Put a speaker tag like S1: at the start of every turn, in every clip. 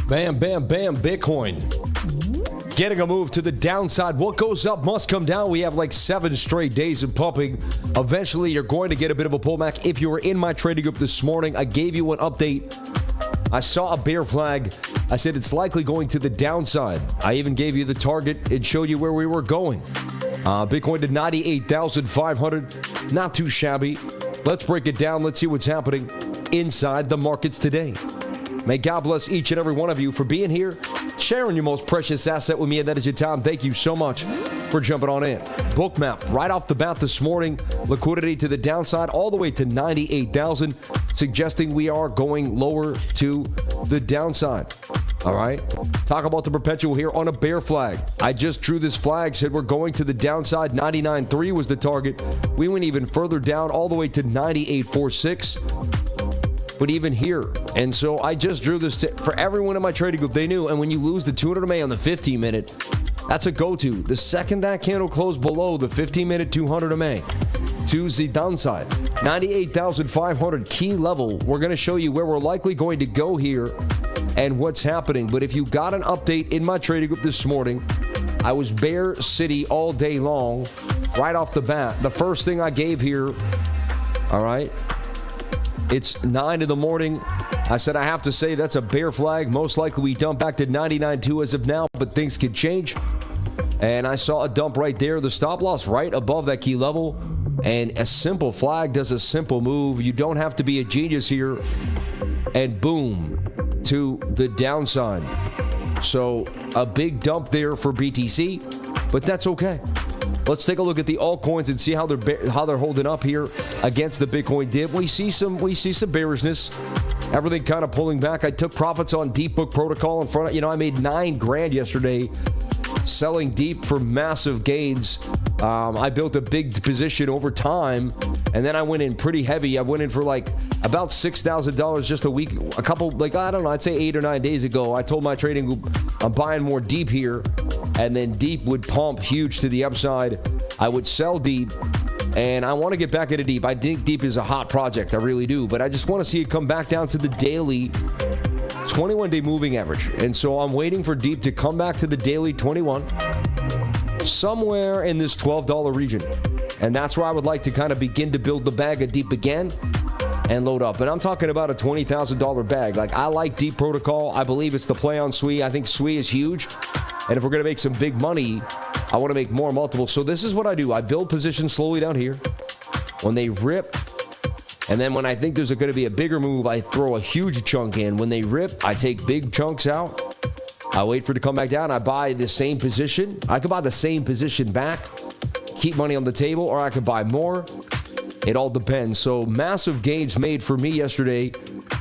S1: Bam, bam, bam, Bitcoin. Getting a move to the downside. What goes up must come down. We have like 7 straight days of pumping. Eventually, you're going to get a bit of a pullback. If you were in my trading group this morning, I gave you an update. I saw a bear flag. I said it's likely going to the downside. I even gave you the target. It showed you where we were going. Bitcoin to 98,500. Not too shabby. Let's break it down. Let's see what's happening inside the markets today. May God bless each and every one of you for being here, sharing your most precious asset with me, and that is your time. Thank you so much for jumping on in. BOOKMAP, right off the bat this morning, liquidity to the downside all the way to 98,000, suggesting we are going lower to the downside. All right, talk about the perpetual here on a bear flag. I just drew this flag, said we're going to the downside. 99.3 was the target. We went even further down all the way to 98.46. But even here, and so I just drew this for everyone in my trading group. They knew, and when you lose the 200 MA on the 15-minute, that's a go-to. The second that candle closed below the 15-minute 200 MA to the downside, 98,500 key level. We're going to show you where we're likely going to go here and what's happening. But if you got an update in my trading group this morning, I was bear city all day long, right off the bat. The first thing I gave here, all right, it's 9 in the morning. I said I have to say that's a bear flag. Most likely we dump back to 99.2 as of now, but things could change. And I saw a dump right there. The stop loss right above that key level. And a simple flag does a simple move. You don't have to be a genius here. And boom, to the downside. So a big dump there for BTC, but that's okay. Let's take a look at the altcoins and see how they're holding up here against the Bitcoin dip. We see some bearishness. Everything kind of pulling back. I took profits on Deep Book Protocol in front of, I made $9,000 yesterday selling Deep for massive gains. I built a big position over time, and then I went in pretty heavy. I went in for like about $6,000 just a week, I'd say 8 or 9 days ago. I told my trading group I'm buying more Deep here, and then Deep would pump huge to the upside. I would sell Deep, and I want to get back into Deep. I think Deep is a hot project, I really do, but I just want to see it come back down to the daily 21-day moving average. And so I'm waiting for Deep to come back to the daily 21, somewhere in this $12 region. And that's where I would like to kind of begin to build the bag of Deep again and load up. And I'm talking about a $20,000 bag. Like, I like Deep Protocol. I believe it's the play on SUI. I think SUI is huge. And if we're going to make some big money, I want to make more multiples. So this is what I do. I build positions slowly down here. When they rip, and then when I think there's going to be a bigger move, I throw a huge chunk in. When they rip, I take big chunks out. I wait for it to come back down. I buy the same position. I could buy the same position back, keep money on the table, or I could buy more. It all depends. So massive gains made for me yesterday.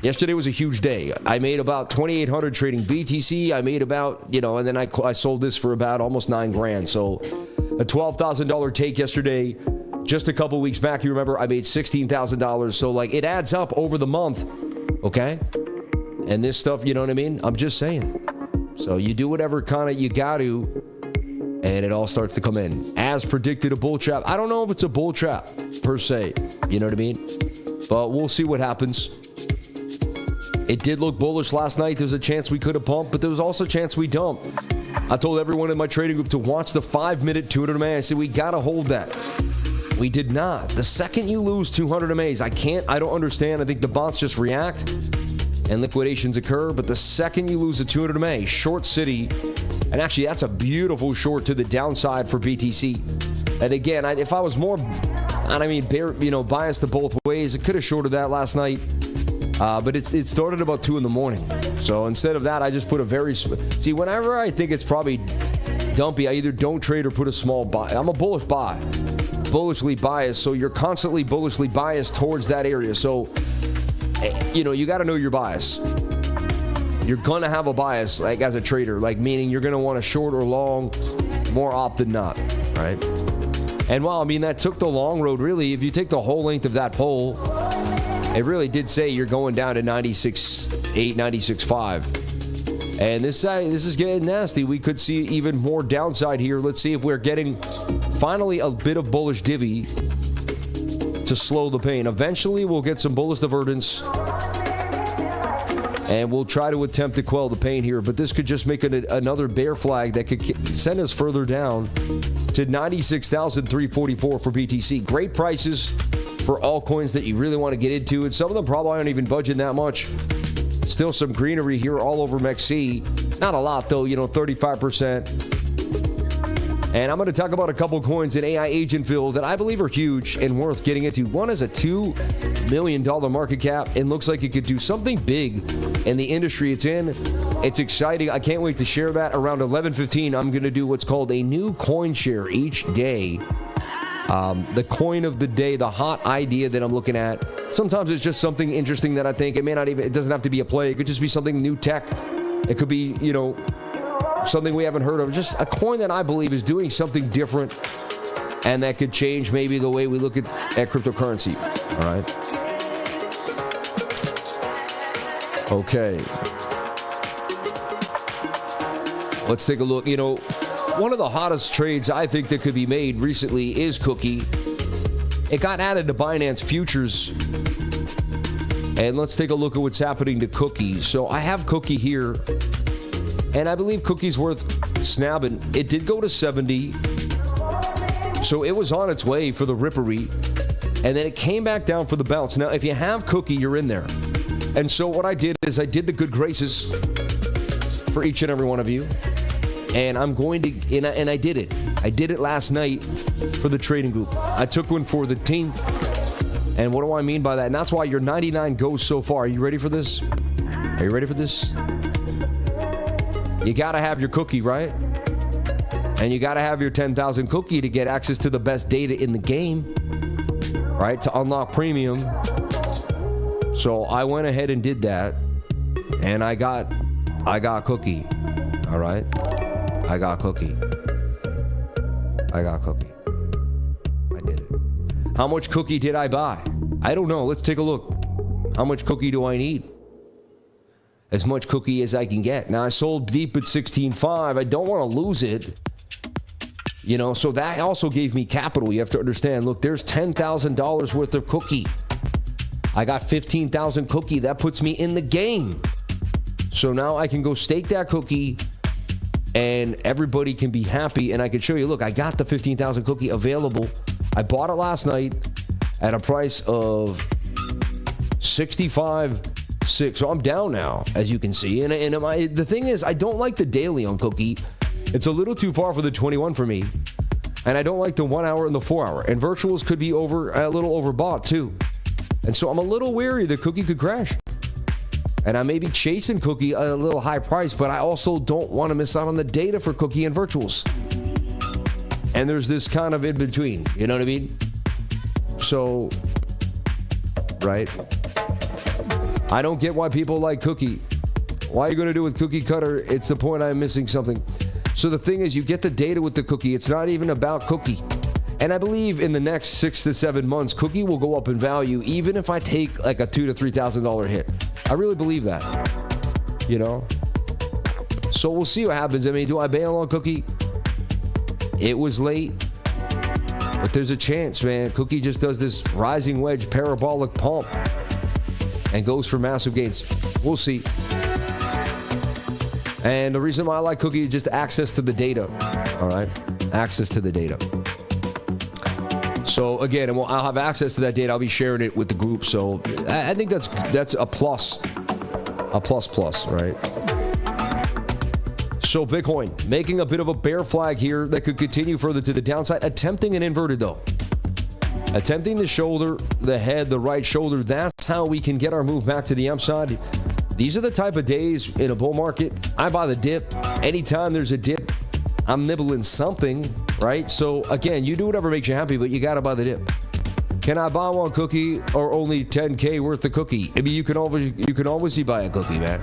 S1: Yesterday was a huge day. I made about 2,800 trading BTC. I made about, and then I sold this for about almost $9,000. So a $12,000 take yesterday. Just a couple weeks back, you remember, I made $16,000. So it adds up over the month, okay? And this stuff, you know what I mean? I'm just saying. So you do whatever kind of you got to, and it all starts to come in. As predicted, a bull trap. I don't know if it's a bull trap per se, you know what I mean? But we'll see what happens. It did look bullish last night. There's a chance we could have pumped, but there was also a chance we dumped. I told everyone in my trading group to watch the 5-minute 200 MA. I said, we got to hold that. We did not. The second you lose 200 MAs, I don't understand. I think the bots just react and liquidations occur. But the second you lose a 200 MA, short city, and actually that's a beautiful short to the downside for BTC. And again, if I was more, biased to both ways, it could have shorted that last night. But it started about 2 in the morning. So instead of that, I just put see, whenever I think it's probably dumpy, I either don't trade or put a small buy. I'm a bullish buy. Bullishly biased, so you're constantly bullishly biased towards that area. So, you got to know your bias. You're going to have a bias, as a trader, meaning you're going to want a short or long more opt than not, right? And that took the long road, really. If you take the whole length of that poll, it really did say you're going down to 96.8, 96.5. And this is getting nasty. We could see even more downside here. Let's see if we're getting finally a bit of bullish divvy to slow the pain. Eventually, we'll get some bullish divergence. And we'll try to attempt to quell the pain here, but this could just make another bear flag that could send us further down to 96,344 for BTC. Great prices for altcoins that you really want to get into, and some of them probably aren't even budging that much. Still some greenery here all over MEXC. Not a lot though, 35%. And I'm going to talk about a couple coins in AI Agentville that I believe are huge and worth getting into. One is a $2 million market cap and looks like it could do something big in the industry it's in. It's exciting. I can't wait to share that. Around 11:15, I'm going to do what's called a new coin share each day. The coin of the day, the hot idea that I'm looking at. Sometimes it's just something interesting that I think it doesn't have to be a play. It could just be something new tech. It could be, something we haven't heard of. Just a coin that I believe is doing something different and that could change maybe the way we look at cryptocurrency. All right. Okay. Let's take a look. One of the hottest trades I think that could be made recently is Cookie. It got added to Binance Futures. And let's take a look at what's happening to Cookie. So I have Cookie here. And I believe Cookie's worth snapping. It did go to 70. So it was on its way for the rippery. And then it came back down for the bounce. Now, if you have Cookie, you're in there. And so what I did is I did the good graces for each and every one of you. And I'm going to, and I did it. I did it last night for the trading group. I took one for the team. And what do I mean by that? And that's why your 99 goes so far. Are you ready for this? Are you ready for this? You got to have your Cookie, right? And you got to have your 10,000 Cookie to get access to the best data in the game, right? To unlock premium. So I went ahead and did that. And I got Cookie. All right? I got Cookie. I got Cookie. I did it. How much Cookie did I buy? I don't know. Let's take a look. How much Cookie do I need? As much Cookie as I can get. Now, I sold deep at 16.5. I don't want to lose it. So that also gave me capital. You have to understand. Look, there's $10,000 worth of Cookie. I got 15,000 Cookie. That puts me in the game. So now I can go stake that Cookie and everybody can be happy. And I can show you, look, I got the 15,000 Cookie available. I bought it last night at a price of 65.6. So I'm down now, as you can see. And the thing is, I don't like the daily on Cookie. It's a little too far for the 21 for me. And I don't like the 1 hour and the 4 hour. And virtuals could be a little overbought too. And so I'm a little wary that Cookie could crash. And I may be chasing Cookie at a little high price, but I also don't want to miss out on the data for Cookie and virtuals. And there's this kind of in between. You know what I mean? So, right? I don't get why people like Cookie. Why are you going to do with Cookie Cutter? It's the point I'm missing something. So the thing is, you get the data with the Cookie. It's not even about Cookie. And I believe in the next 6 to 7 months, Cookie will go up in value, even if I take like a $2,000 to $3,000 hit. I really believe that. So we'll see what happens. I mean, do I bail on Cookie? It was late, but there's a chance, man. Cookie just does this rising wedge parabolic pump and goes for massive gains. We'll see. And the reason why I like Cookie is just access to the data. All right, access to the data. So again, I'll have access to that data. I'll be sharing it with the group. So I think that's a plus, right? So Bitcoin making a bit of a bear flag here that could continue further to the downside, attempting an inverted though. Attempting the shoulder, the head, the right shoulder. That's how we can get our move back to the upside. These are the type of days in a bull market. I buy the dip. Anytime there's a dip, I'm nibbling something, right? So again, you do whatever makes you happy, but you got to buy the dip. Can I buy one Cookie or only 10K worth of Cookie? I mean, you can always buy a Cookie, man.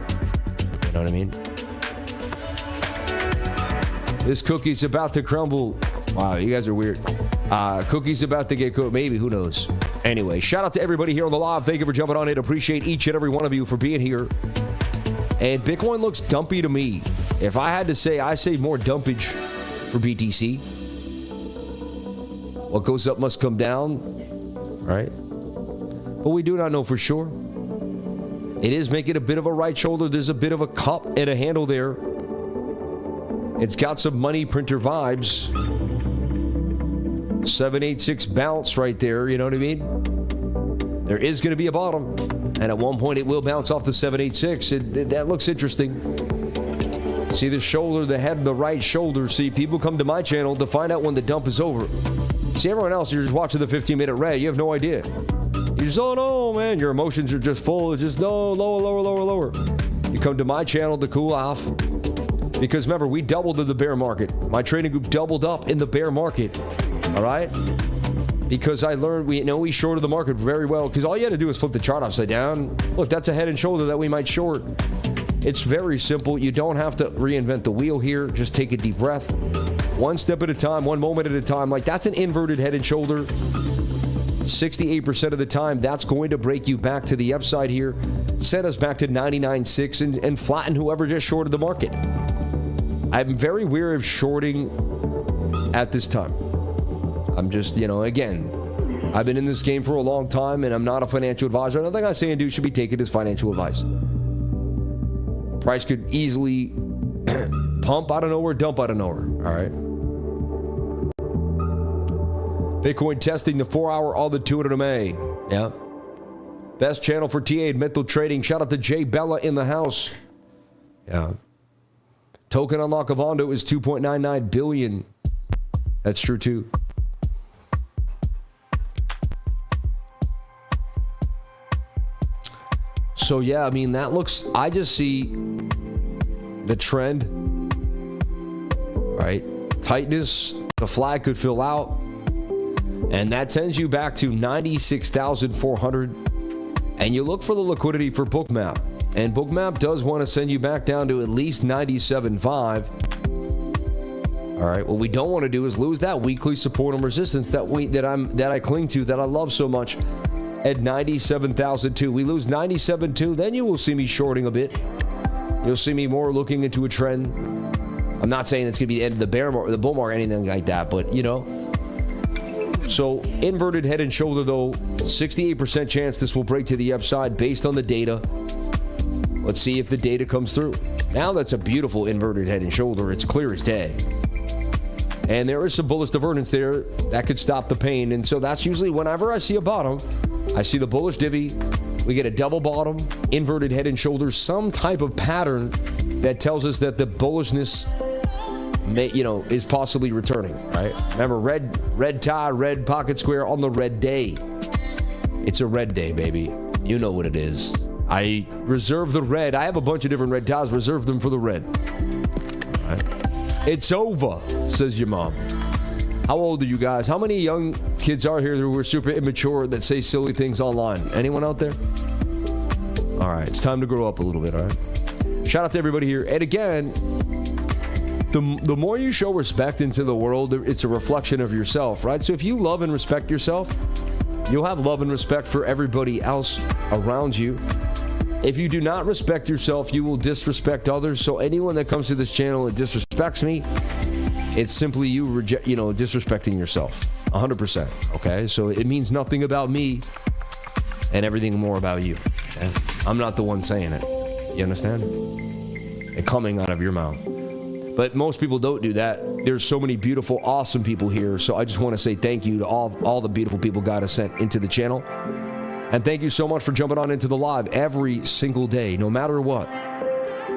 S1: You know what I mean? This Cookie's about to crumble. Wow, you guys are weird. Cookie's about to get cooked. Maybe, who knows? Anyway, shout out to everybody here on the live. Thank you for jumping on it. Appreciate each and every one of you for being here. And Bitcoin looks dumpy to me. If I had to say, I say more dumpage for BTC. What goes up must come down, right? But we do not know for sure. It is making a bit of a right shoulder. There's a bit of a cup and a handle there. It's got some money printer vibes. 786 bounce right there, you know what I mean? There is going to be a bottom, and at one point it will bounce off the 786. That looks interesting. See the shoulder, the head, the right shoulder. See, people come to my channel to find out when the dump is over. See, everyone else, you're just watching the 15-minute red. You have no idea. You just, oh no, man, your emotions are just full. It's just, no, lower, lower, lower, lower. You come to my channel to cool off. Because remember, we doubled in the bear market. My trading group doubled up in the bear market. All right? Because I learned, we shorted the market very well. Because all you had to do is flip the chart upside down. Look, that's a head and shoulder that we might short. It's very simple. You don't have to reinvent the wheel here. Just take a deep breath. One step at a time, one moment at a time. Like, that's an inverted head and shoulder. 68% of the time, that's going to break you back to the upside here. Set us back to 99.6 and flatten whoever just shorted the market. I'm very wary of shorting at this time. I'm just, again, I've been in this game for a long time, and I'm not a financial advisor. Nothing I say and do should be taken as financial advice. Price could easily pump out of nowhere, dump out of nowhere. All right. Bitcoin testing the 4-hour on the 200 MA. Yeah. Best channel for TA mental trading. Shout out to Jay Bella in the house. Yeah. Token unlock of Ondo is 2.99 billion. That's true too. So yeah, I mean, that looks, I just see the trend, right? Tightness, the flag could fill out, and that sends you back to 96,400, and you look for the liquidity for BOOKMAP, and BOOKMAP does want to send you back down to at least 97.5. All right, what we don't want to do is lose that weekly support and resistance that I cling to, that I love so much, at 97,002. We lose 97.2, then you will see me shorting a bit. You'll see me more looking into a trend. I'm not saying it's going to be the end of the bear market, the bull market, anything like that, but So inverted head and shoulder though, 68% chance this will break to the upside based on the data. Let's see if the data comes through. Now that's a beautiful inverted head and shoulder. It's clear as day. And there is some bullish divergence there that could stop the pain. And so that's usually whenever I see a bottom, I see the bullish divvy, we get a double bottom, inverted head and shoulders, some type of pattern that tells us that the bullishness is possibly returning, right? Remember, red tie, red pocket square on the red day. It's a red day, baby. You know what it is. I reserve the red. I have a bunch of different red ties. Reserve them for the red. Right. It's over, says your mom. How old are you guys? How many young kids are here who are super immature that say silly things online? Anyone out there? All right, it's time to grow up a little bit, all right? Shout out to everybody here. And again, the more you show respect into the world, it's a reflection of yourself, right? So if you love and respect yourself, you'll have love and respect for everybody else around you. If you do not respect yourself, you will disrespect others. So anyone that comes to this channel and disrespects me, it's simply you disrespecting yourself. 100%. Okay? So it means nothing about me and everything more about you. Okay? I'm not the one saying it. You understand? It coming out of your mouth. But most people don't do that. There's so many beautiful, awesome people here. So I just want to say thank you to all the beautiful people God has sent into the channel. And thank you so much for jumping on into the live every single day, no matter what.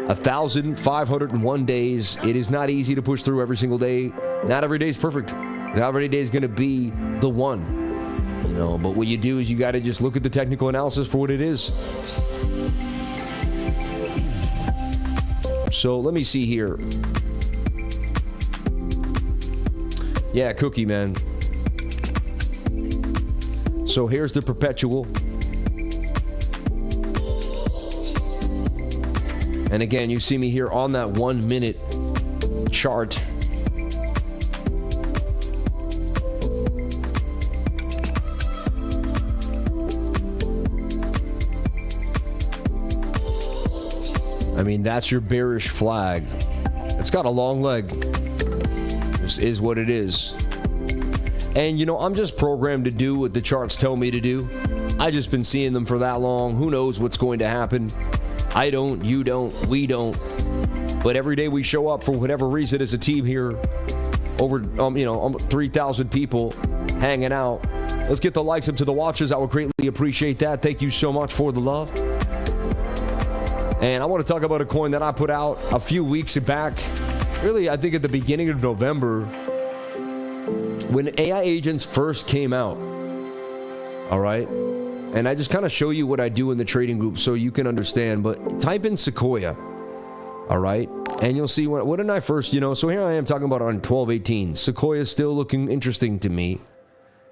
S1: 1,501 days. It is not easy to push through every single day. Not every day is perfect. Not every day is going to be the one. But what you do is you got to just look at the technical analysis for what it is. So let me see here. Yeah, cookie, man. So here's the perpetual. And again, you see me here on that 1 minute chart. I mean, that's your bearish flag. It's got a long leg. This is what it is. And I'm just programmed to do what the charts tell me to do. I just been seeing them for that long. Who knows what's going to happen? I don't, you don't, we don't. But every day we show up for whatever reason as a team here. Over, 3,000 people hanging out. Let's get the likes up to the watchers. I would greatly appreciate that. Thank you so much for the love. And I want to talk about a coin that I put out a few weeks back. Really, I think at the beginning of November, when AI agents first came out. All right. And I just kind of show you what I do in the trading group so you can understand. But type in Sequoia. All right. And you'll see what did I first, so here I am talking about on 1218. Sequoia is still looking interesting to me.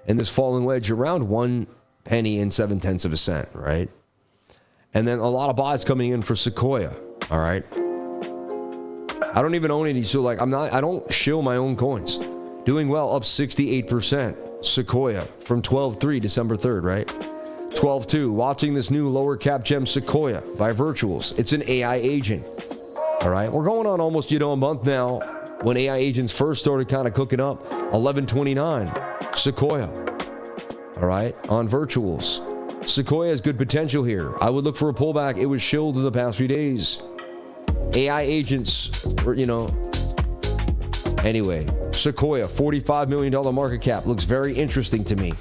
S1: And this falling wedge around 1 penny and 0.7 cents, right? And then a lot of buys coming in for Sequoia. All right. I don't even own any, so I don't shill my own coins. Doing well, up 68%. Sequoia from 12/3, December 3rd, right? 12/2, watching this new lower cap gem Sequoia by Virtuals. It's an AI agent. All right, we're going on almost, a month now when AI agents first started kind of cooking up. 11/29, Sequoia. All right, on Virtuals. Sequoia has good potential here. I would look for a pullback. It was shilled in the past few days. AI agents, Anyway, Sequoia, $45 million market cap. Looks very interesting to me.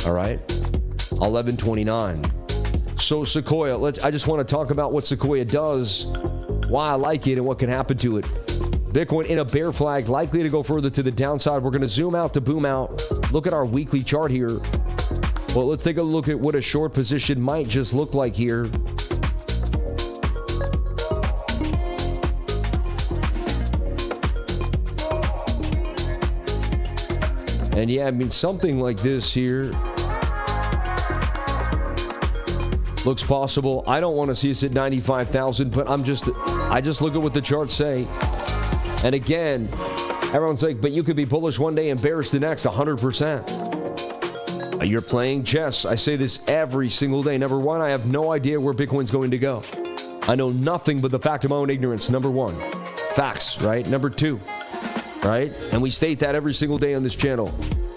S1: All right, 11/29. So Sequoia, I just want to talk about what Sequoia does, why I like it, and what can happen to it. Bitcoin in a bear flag, likely to go further to the downside. We're going to zoom out to boom out. Look at our weekly chart here. Well, let's take a look at what a short position might just look like here. And yeah, I mean, something like this here looks possible. I don't want to see us at 95,000, but I just look at what the charts say. And again, everyone's like, but you could be bullish one day and bearish the next. 100%. You're playing chess. I say this every single day. Number one, I have no idea where Bitcoin's going to go. I know nothing but the fact of my own ignorance. Number one, facts, right? Number two, right? And we state that every single day on this channel.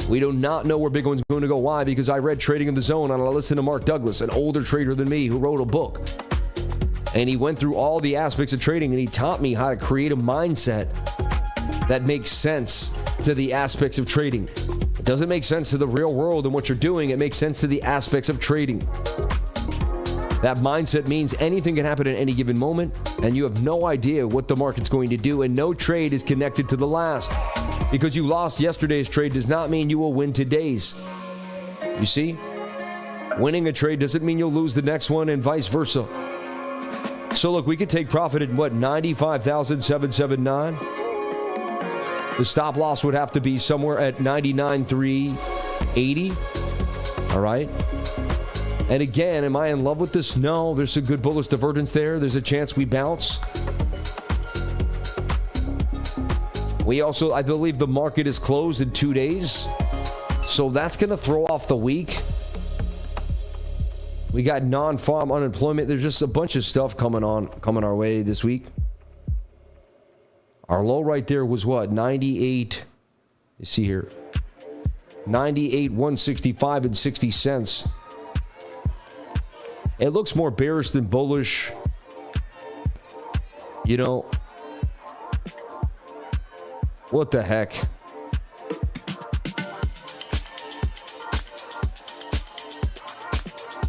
S1: We do not know where Bitcoin's going to go. Why? Because I read Trading in the Zone and I listened to Mark Douglas, an older trader than me who wrote a book. And he went through all the aspects of trading and he taught me how to create a mindset that makes sense to the aspects of trading. It doesn't make sense to the real world and what you're doing. It makes sense to the aspects of trading. That mindset means anything can happen at any given moment and you have no idea what the market's going to do, and no trade is connected to the last. Because you lost yesterday's trade does not mean you will win today's. You see? Winning a trade doesn't mean you'll lose the next one, and vice versa. So look, we could take profit at 95,779. The stop loss would have to be somewhere at 99,380. All right. And again, am I in love with this? No, there's a good bullish divergence there. There's a chance we bounce. We also, I believe the market is closed in 2 days. So that's going to throw off the week. We got non-farm unemployment. There's just a bunch of stuff coming our way this week. Our low right there was what? 98. You see here. 98,165 and 60 cents. It looks more bearish than bullish. What the heck?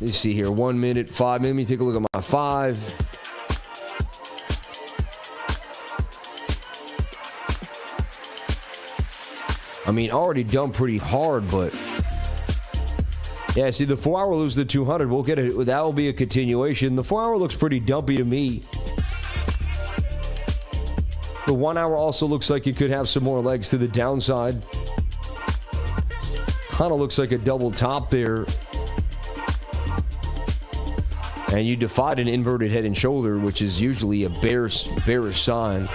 S1: Let's see here. 1 minute, 5 minutes. Let me take a look at my 5. I mean, already done pretty hard, but yeah, see, the 4 hour loses the 200. We'll get it. That will be a continuation. The 4 hour looks pretty dumpy to me. The 1 hour also looks like it could have some more legs to the downside. Kind of looks like a double top there. And you defied an inverted head and shoulder, which is usually a bearish sign.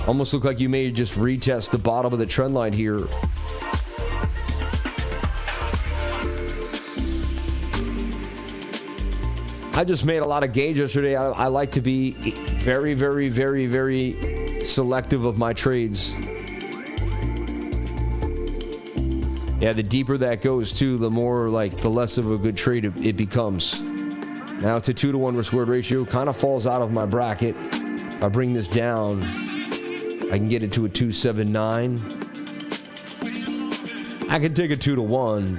S1: Almost look like you may just retest the bottom of the trend line here. I just made a lot of gains yesterday. I like to be very, very, very, very selective of my trades. Yeah, the deeper that goes too, the more like the less of a good trade it becomes. Now it's a 2-to-1 risk reward ratio. Kind of falls out of my bracket. If I bring this down, I can get it to a 279. I can take a 2-to-1.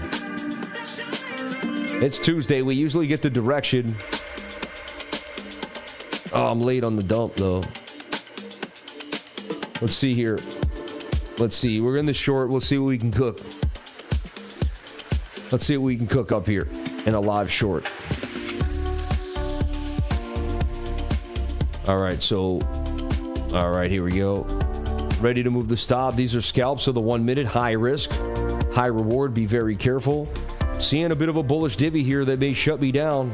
S1: It's Tuesday. We usually get the direction. Oh, I'm late on the dump though. Let's see here. Let's see. We're in the short. We'll see what we can cook. Let's see what we can cook up here in a live short. All right, so, all right, here we go. Ready to move the stop. These are scalps, so the 1 minute, high risk, high reward. Be very careful. Seeing a bit of a bullish divvy here that may shut me down.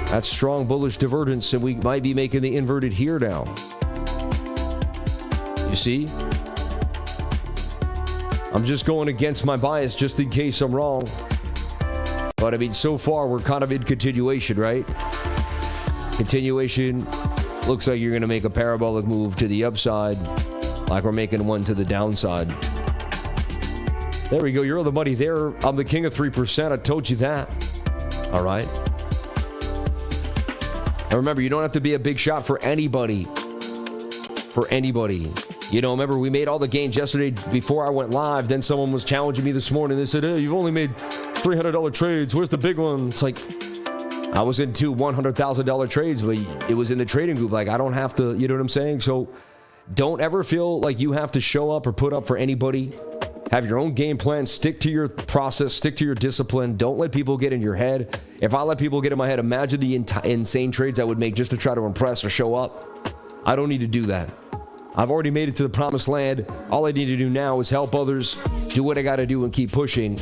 S1: That's strong bullish divergence, and we might be making the inverted here now. You see? I'm just going against my bias just in case I'm wrong. But I mean, so far we're kind of in continuation, right? Continuation looks like you're going to make a parabolic move to the upside, like we're making one to the downside. There we go. You're on the money there. I'm the king of 3%. I told you that. All right. And remember, you don't have to be a big shot for anybody. For anybody. You know, remember, we made all the gains yesterday before I went live. Then someone was challenging me this morning. They said, hey, you've only made $300 trades. Where's the big one? It's like, I was in 2 $100,000 trades, but it was in the trading group. Like, I don't have to, you know what I'm saying? So don't ever feel like you have to show up or put up for anybody. Have your own game plan. Stick to your process. Stick to your discipline. Don't let people get in your head. If I let people get in my head, imagine the insane trades I would make just to try to impress or show up. I don't need to do that. I've already made it to the promised land. All I need to do now is help others, do what I got to do, and keep pushing,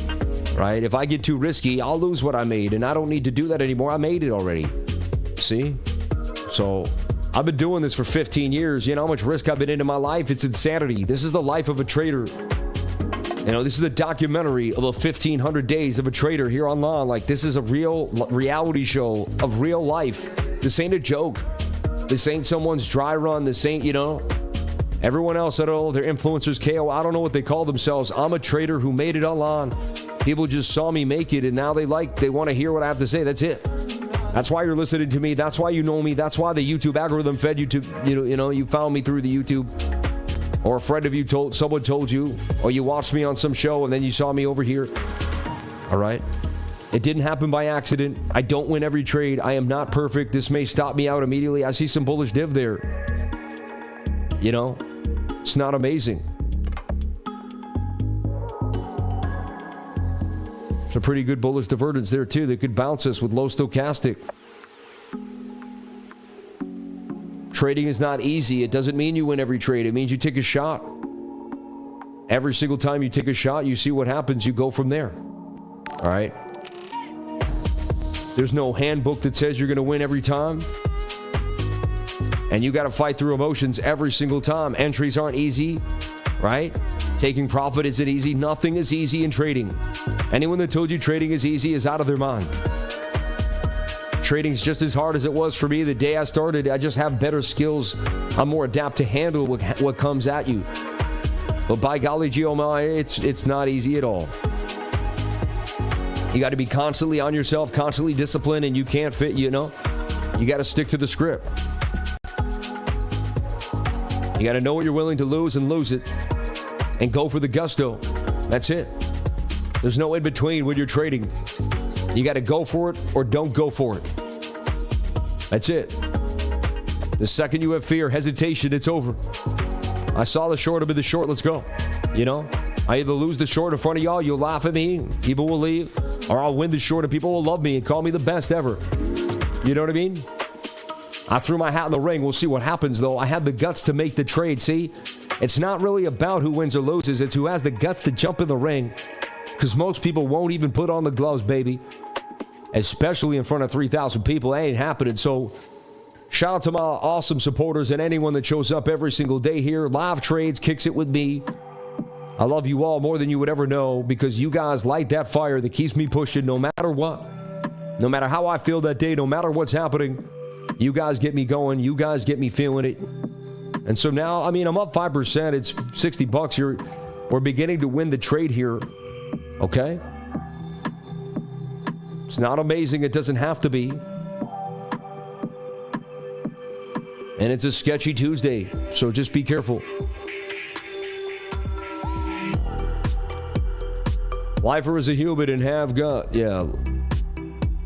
S1: right? If I get too risky, I'll lose what I made, and I don't need to do that anymore. I made it already. See? So I've been doing this for 15 years. You know how much risk I've been into my life? It's insanity. This is the life of a trader. You know, this is a documentary of a 1,500 days of a trader here online. Like, this is a real reality show of real life. This ain't a joke. This ain't someone's dry run. This ain't, you know... Everyone else, I don't know, they're influencers, KO, I don't know what they call themselves. I'm a trader who made it online. People just saw me make it, and now they want to hear what I have to say. That's it. That's why you're listening to me. That's why you know me. That's why the YouTube algorithm fed you to, you found me through the YouTube. Or a friend of you someone told you, or you watched me on some show, and then you saw me over here. All right? It didn't happen by accident. I don't win every trade. I am not perfect. This may stop me out immediately. I see some bullish div there. You know? It's not amazing. It's a pretty good bullish divergence there too. They could bounce us with low stochastic. Trading is not easy. It doesn't mean you win every trade. It means you take a shot. Every single time you take a shot, you see what happens. You go from there. All right? There's no handbook that says you're going to win every time. And you got to fight through emotions every single time. Entries aren't easy, right? Taking profit isn't easy. Nothing is easy in trading. Anyone that told you trading is easy is out of their mind. Trading's just as hard as it was for me the day I started. I just have better skills. I'm more adept to handle what comes at you. But by golly, GMI, it's not easy at all. You got to be constantly on yourself, constantly disciplined, and you can't fit, you know? You got to stick to the script. You got to know what you're willing to lose and lose it. And go for the gusto. That's it. There's no in between when you're trading. You got to go for it or don't go for it. That's it. The second you have fear, hesitation, it's over. I saw the short, I'll be the short, let's go. You know? I either lose the short in front of y'all, you'll laugh at me, people will leave. Or I'll win the short and people will love me and call me the best ever. You know what I mean? I threw my hat in the ring. We'll see what happens, though. I had the guts to make the trade. See, it's not really about who wins or loses. It's who has the guts to jump in the ring. Because most people won't even put on the gloves, baby. Especially in front of 3,000 people. That ain't happening. So, shout out to my awesome supporters and anyone that shows up every single day here. Live trades, kicks it with me. I love you all more than you would ever know because you guys light that fire that keeps me pushing no matter what. No matter how I feel that day, no matter what's happening. You guys get me going. You guys get me feeling it. And so now, I mean, I'm up 5%. It's $60 here. We're beginning to win the trade here. Okay? It's not amazing. It doesn't have to be. And it's a sketchy Tuesday, so just be careful. Lifer is a human and have God. Yeah,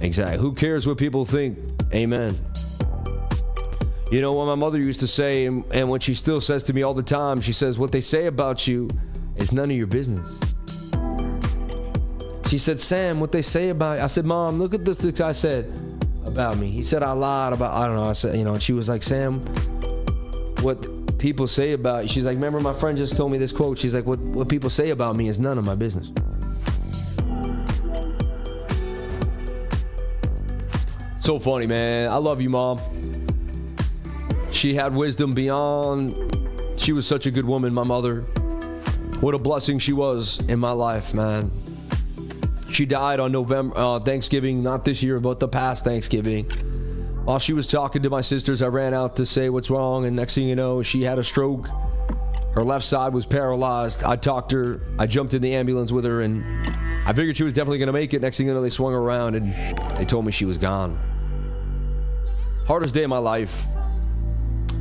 S1: exactly. Who cares what people think? Amen. You know what my mother used to say, and what she still says to me all the time, she says, what they say about you is none of your business. She said, Sam, what they say about you. I said, Mom, look at this guy said about me. He said I lied about, I don't know. I said, you know, and she was like, Sam, what people say about you. She's like, remember my friend just told me this quote. She's like, what people say about me is none of my business. So funny, man. I love you, Mom. She had wisdom beyond. She was such a good woman, my mother. What a blessing she was in my life, man. She died on Thanksgiving, not this year, but the past Thanksgiving. While she was talking to my sisters, I ran out to say what's wrong, and next thing you know, she had a stroke. Her left side was paralyzed. I talked to her. I jumped in the ambulance with her, and I figured she was definitely going to make it. Next thing you know, they swung her around, and they told me she was gone. Hardest day of my life.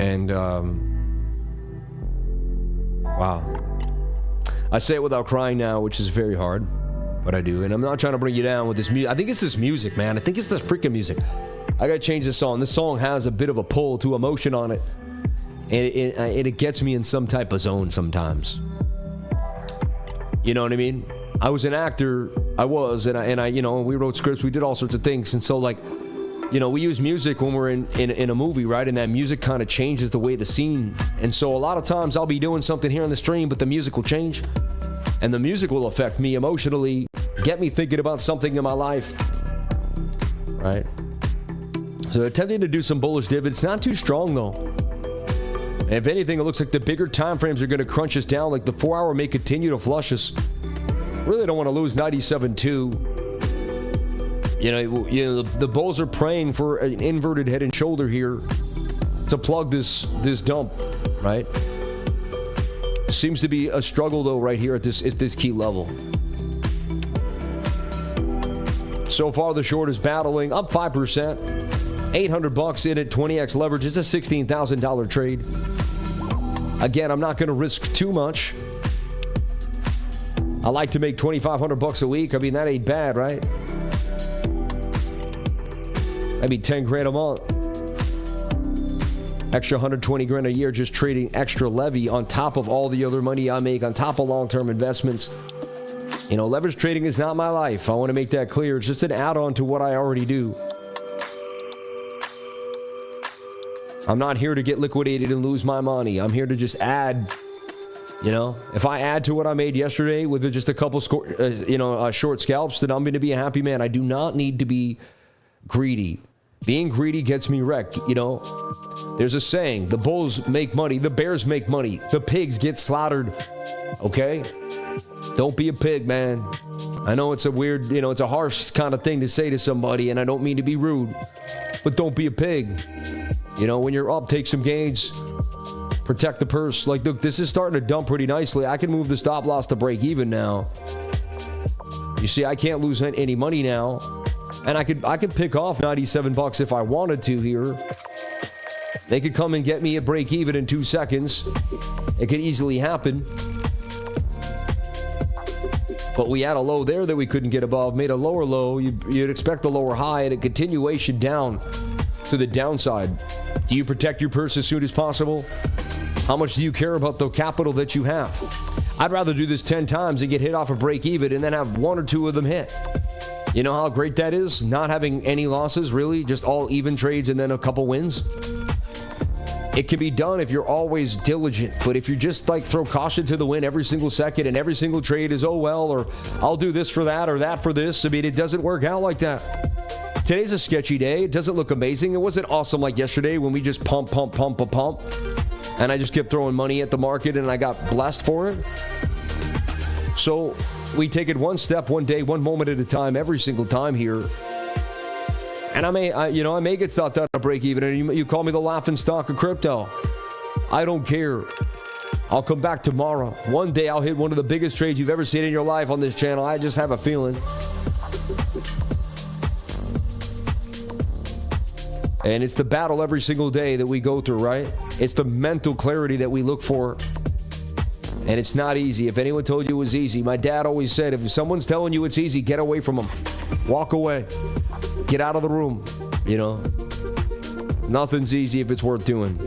S1: And, wow. I say it without crying now, which is very hard, but I do. And I'm not trying to bring you down with this music. I think it's this music, man. I think it's this freaking music. I gotta change this song. This song has a bit of a pull to emotion on it. And it gets me in some type of zone sometimes. You know what I mean? I was an actor. I was, and I, you know, we wrote scripts. We did all sorts of things. And so, like, you know, we use music when we're in a movie, right? And that music kind of changes the way the scene. And so a lot of times I'll be doing something here on the stream, but the music will change. And the music will affect me emotionally, get me thinking about something in my life, right? So attempting to do some bullish dividends, not too strong though. And if anything, it looks like the bigger time frames are going to crunch us down. Like the 4-hour may continue to flush us. Really don't want to lose 97.2. You know, the bulls are praying for an inverted head and shoulder here to plug this dump, right? Seems to be a struggle though right here at this key level. So far, the short is battling up 5%, $800 in it, 20x leverage. It's a $16,000 trade. Again, I'm not going to risk too much. I like to make $2,500 a week. I mean, that ain't bad, right? That'd be 10 grand a month. Extra 120 grand a year just trading extra levy on top of all the other money I make, on top of long-term investments. You know, leverage trading is not my life. I want to make that clear. It's just an add-on to what I already do. I'm not here to get liquidated and lose my money. I'm here to just add. You know, if I add to what I made yesterday with just a couple short scalps, then I'm going to be a happy man. I do not need to be greedy. Being greedy gets me wrecked. You know, there's a saying, the bulls make money, the bears make money, the pigs get slaughtered. Okay? Don't be a pig, man. I know it's a weird, you know, it's a harsh kind of thing to say to somebody, and I don't mean to be rude, but don't be a pig. You know, when you're up, take some gains. Protect the purse. Like, look, this is starting to dump pretty nicely. I can move the stop loss to break even now. You see, I can't lose any money now. And I could pick off $97 if I wanted to here. They could come and get me at break even in 2 seconds. It could easily happen. But we had a low there that we couldn't get above. Made a lower low. You'd expect a lower high and a continuation down to the downside. Do you protect your purse as soon as possible? How much do you care about the capital that you have? I'd rather do this 10 times and get hit off a break even and then have 1 or 2 of them hit. You know how great that is? Not having any losses, really, just all even trades and then a couple wins. It can be done if you're always diligent, but if you just like throw caution to the wind every single second and every single trade is, oh well, or I'll do this for that or that for this, I mean, it doesn't work out like that. Today's a sketchy day. It doesn't look amazing. It wasn't awesome like yesterday when we just pump, and I just kept throwing money at the market and I got blessed for it. So we take it one step, one day, one moment at a time, every single time here. And I may get stopped out of break even, and you call me the laughing stock of crypto. I don't care. I'll come back tomorrow. One day I'll hit one of the biggest trades you've ever seen in your life on this channel. I just have a feeling. And it's the battle every single day that we go through, right? It's the mental clarity that we look for. And it's not easy. If anyone told you it was easy, my dad always said, if someone's telling you it's easy, get away from them. Walk away. Get out of the room. You know? Nothing's easy if it's worth doing.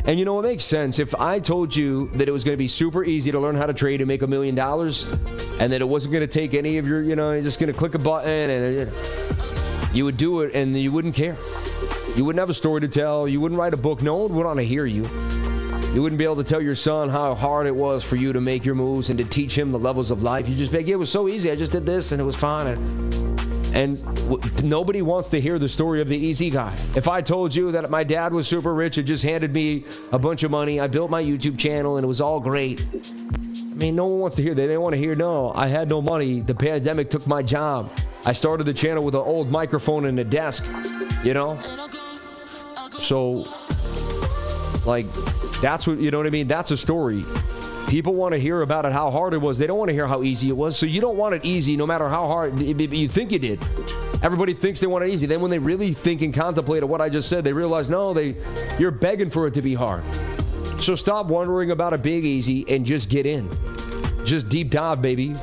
S1: And you know, it makes sense. If I told you that it was going to be super easy to learn how to trade and make $1 million, and that it wasn't going to take any of your, you know, you're just going to click a button and you would do it and you wouldn't care. You wouldn't have a story to tell. You wouldn't write a book. No one would want to hear you. You wouldn't be able to tell your son how hard it was for you to make your moves and to teach him the levels of life. You just be like, yeah, it was so easy. I just did this and it was fine. And nobody wants to hear the story of the easy guy. If I told you that my dad was super rich and just handed me a bunch of money, I built my YouTube channel and it was all great. I mean, no one wants to hear that. They want to hear, no, I had no money. The pandemic took my job. I started the channel with an old microphone and a desk, you know? So, like, that's what, you know what I mean? That's a story. People want to hear about it, how hard it was. They don't want to hear how easy it was. So you don't want it easy no matter how hard you think you did. Everybody thinks they want it easy. Then when they really think and contemplate what I just said, they realize, no, you're begging for it to be hard. So stop wondering about it being easy and just get in. Just deep dive, baby.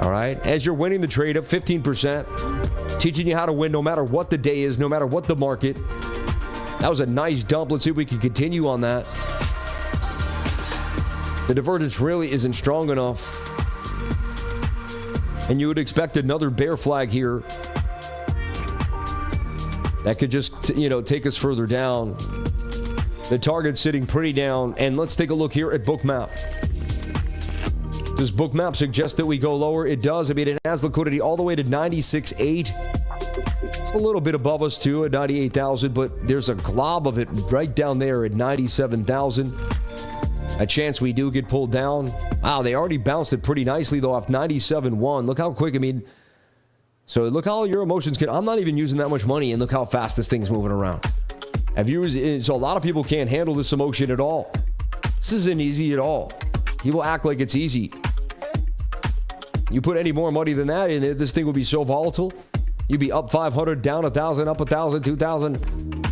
S1: All right? As you're winning the trade up 15%, teaching you how to win no matter what the day is, no matter what the market. That was a nice dump. Let's see if we can continue on that. The divergence really isn't strong enough. And you would expect another bear flag here. That could just, you know, take us further down. The target's sitting pretty down. And let's take a look here at BOOKMAP. Does BOOKMAP suggest that we go lower? It does. I mean, it has liquidity all the way to 96.8. It's a little bit above us too at 98,000, but there's a glob of it right down there at 97,000. A chance we do get pulled down. Wow, they already bounced it pretty nicely though off 97.1. Look how quick, I mean, so look how your emotions can, I'm not even using that much money and look how fast this thing's moving around. So a lot of people can't handle this emotion at all. This isn't easy at all. People act like it's easy. You put any more money than that in it, this thing would be so volatile. You'd be up 500, down 1,000, up 1,000, 2,000.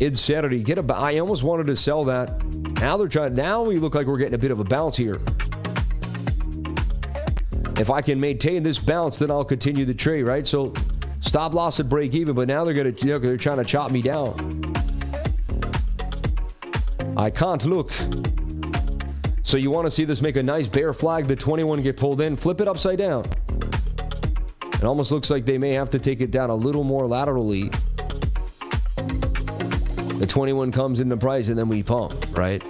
S1: Insanity. I almost wanted to sell that. Now we look like we're getting a bit of a bounce here. If I can maintain this bounce, then I'll continue the trade, right? So stop loss at break even, but now they're trying to chop me down. I can't look. So you want to see this make a nice bear flag, the 21 get pulled in, flip it upside down. It almost looks like they may have to take it down a little more laterally. The 21 comes into price and then we pump, right?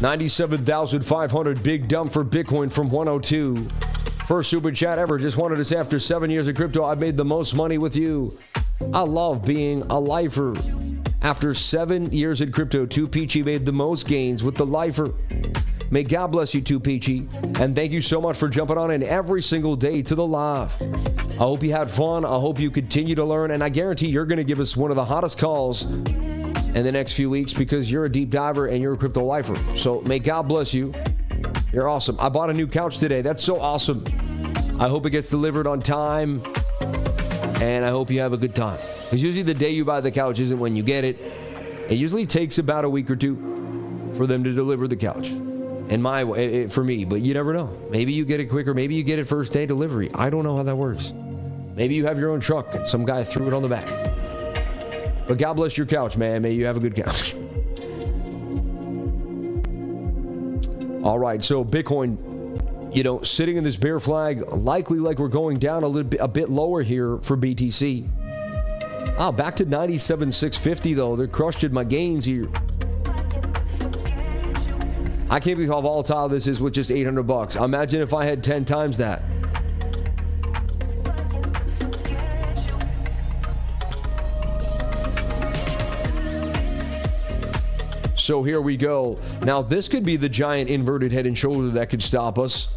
S1: $97,500, big dump for Bitcoin from 102. First super chat ever. Just wanted to say, after 7 years of crypto, I've made the most money with you. I love being a lifer. After 7 years in crypto, 2 Peachy made the most gains with the lifer. May God bless you, 2 Peachy. And thank you so much for jumping on in every single day to the live. I hope you had fun. I hope you continue to learn. And I guarantee you're going to give us one of the hottest calls in the next few weeks because you're a deep diver and you're a crypto lifer. So may God bless you. You're awesome. I bought a new couch today. That's so awesome. I hope it gets delivered on time. And I hope you have a good time. Because usually the day you buy the couch isn't when you get it. It usually takes about a week or two for them to deliver the couch. In my way, for me, but you never know. Maybe you get it quicker. Maybe you get it first day delivery. I don't know how that works. Maybe you have your own truck and some guy threw it on the back. But God bless your couch, man. May you have a good couch. All right, so Bitcoin, you know, sitting in this bear flag, likely like we're going down a bit lower here for BTC. Oh, back to 97,650 though. They're crushing my gains here. I can't believe how volatile this is with just $800. Imagine if I had 10 times that. So here we go. Now this could be the giant inverted head and shoulder that could stop us.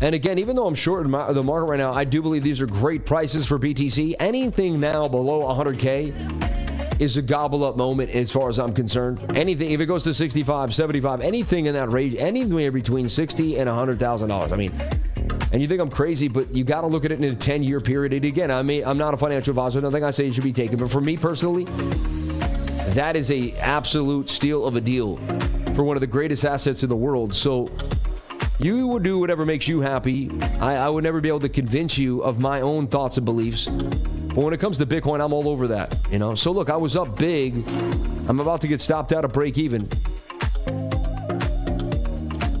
S1: And again, even though I'm short in the market right now, I do believe these are great prices for BTC. Anything now below 100K is a gobble up moment as far as I'm concerned. Anything, if it goes to 65, 75, anything in that range, anywhere between 60 and $100,000. I mean, and you think I'm crazy, but you got to look at it in a 10-year period. And again, I'm not a financial advisor. Nothing I say should be taken. But for me personally, that is a absolute steal of a deal for one of the greatest assets in the world. So you would do whatever makes you happy. I would never be able to convince you of my own thoughts and beliefs. But when it comes to Bitcoin, I'm all over that. You know. So look, I was up big. I'm about to get stopped out of break even.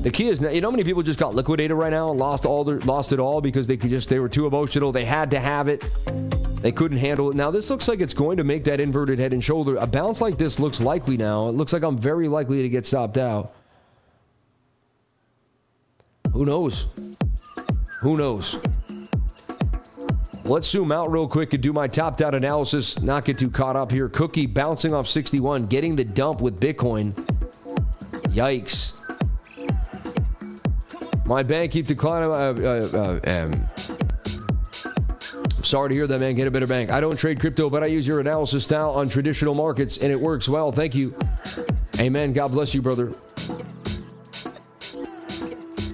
S1: The key is, you know how many people just got liquidated right now and lost it all because they were too emotional. They had to have it. They couldn't handle it. Now this looks like it's going to make that inverted head and shoulder. A bounce like this looks likely now. It looks like I'm very likely to get stopped out. Who knows? Who knows? Let's zoom out real quick and do my topped out analysis. Not get too caught up here. Cookie bouncing off 61, getting the dump with Bitcoin. Yikes. My bank keeps declining. Sorry to hear that, man. Get a better bank. I don't trade crypto, but I use your analysis style on traditional markets, and it works well. Thank you. Amen. God bless you, brother.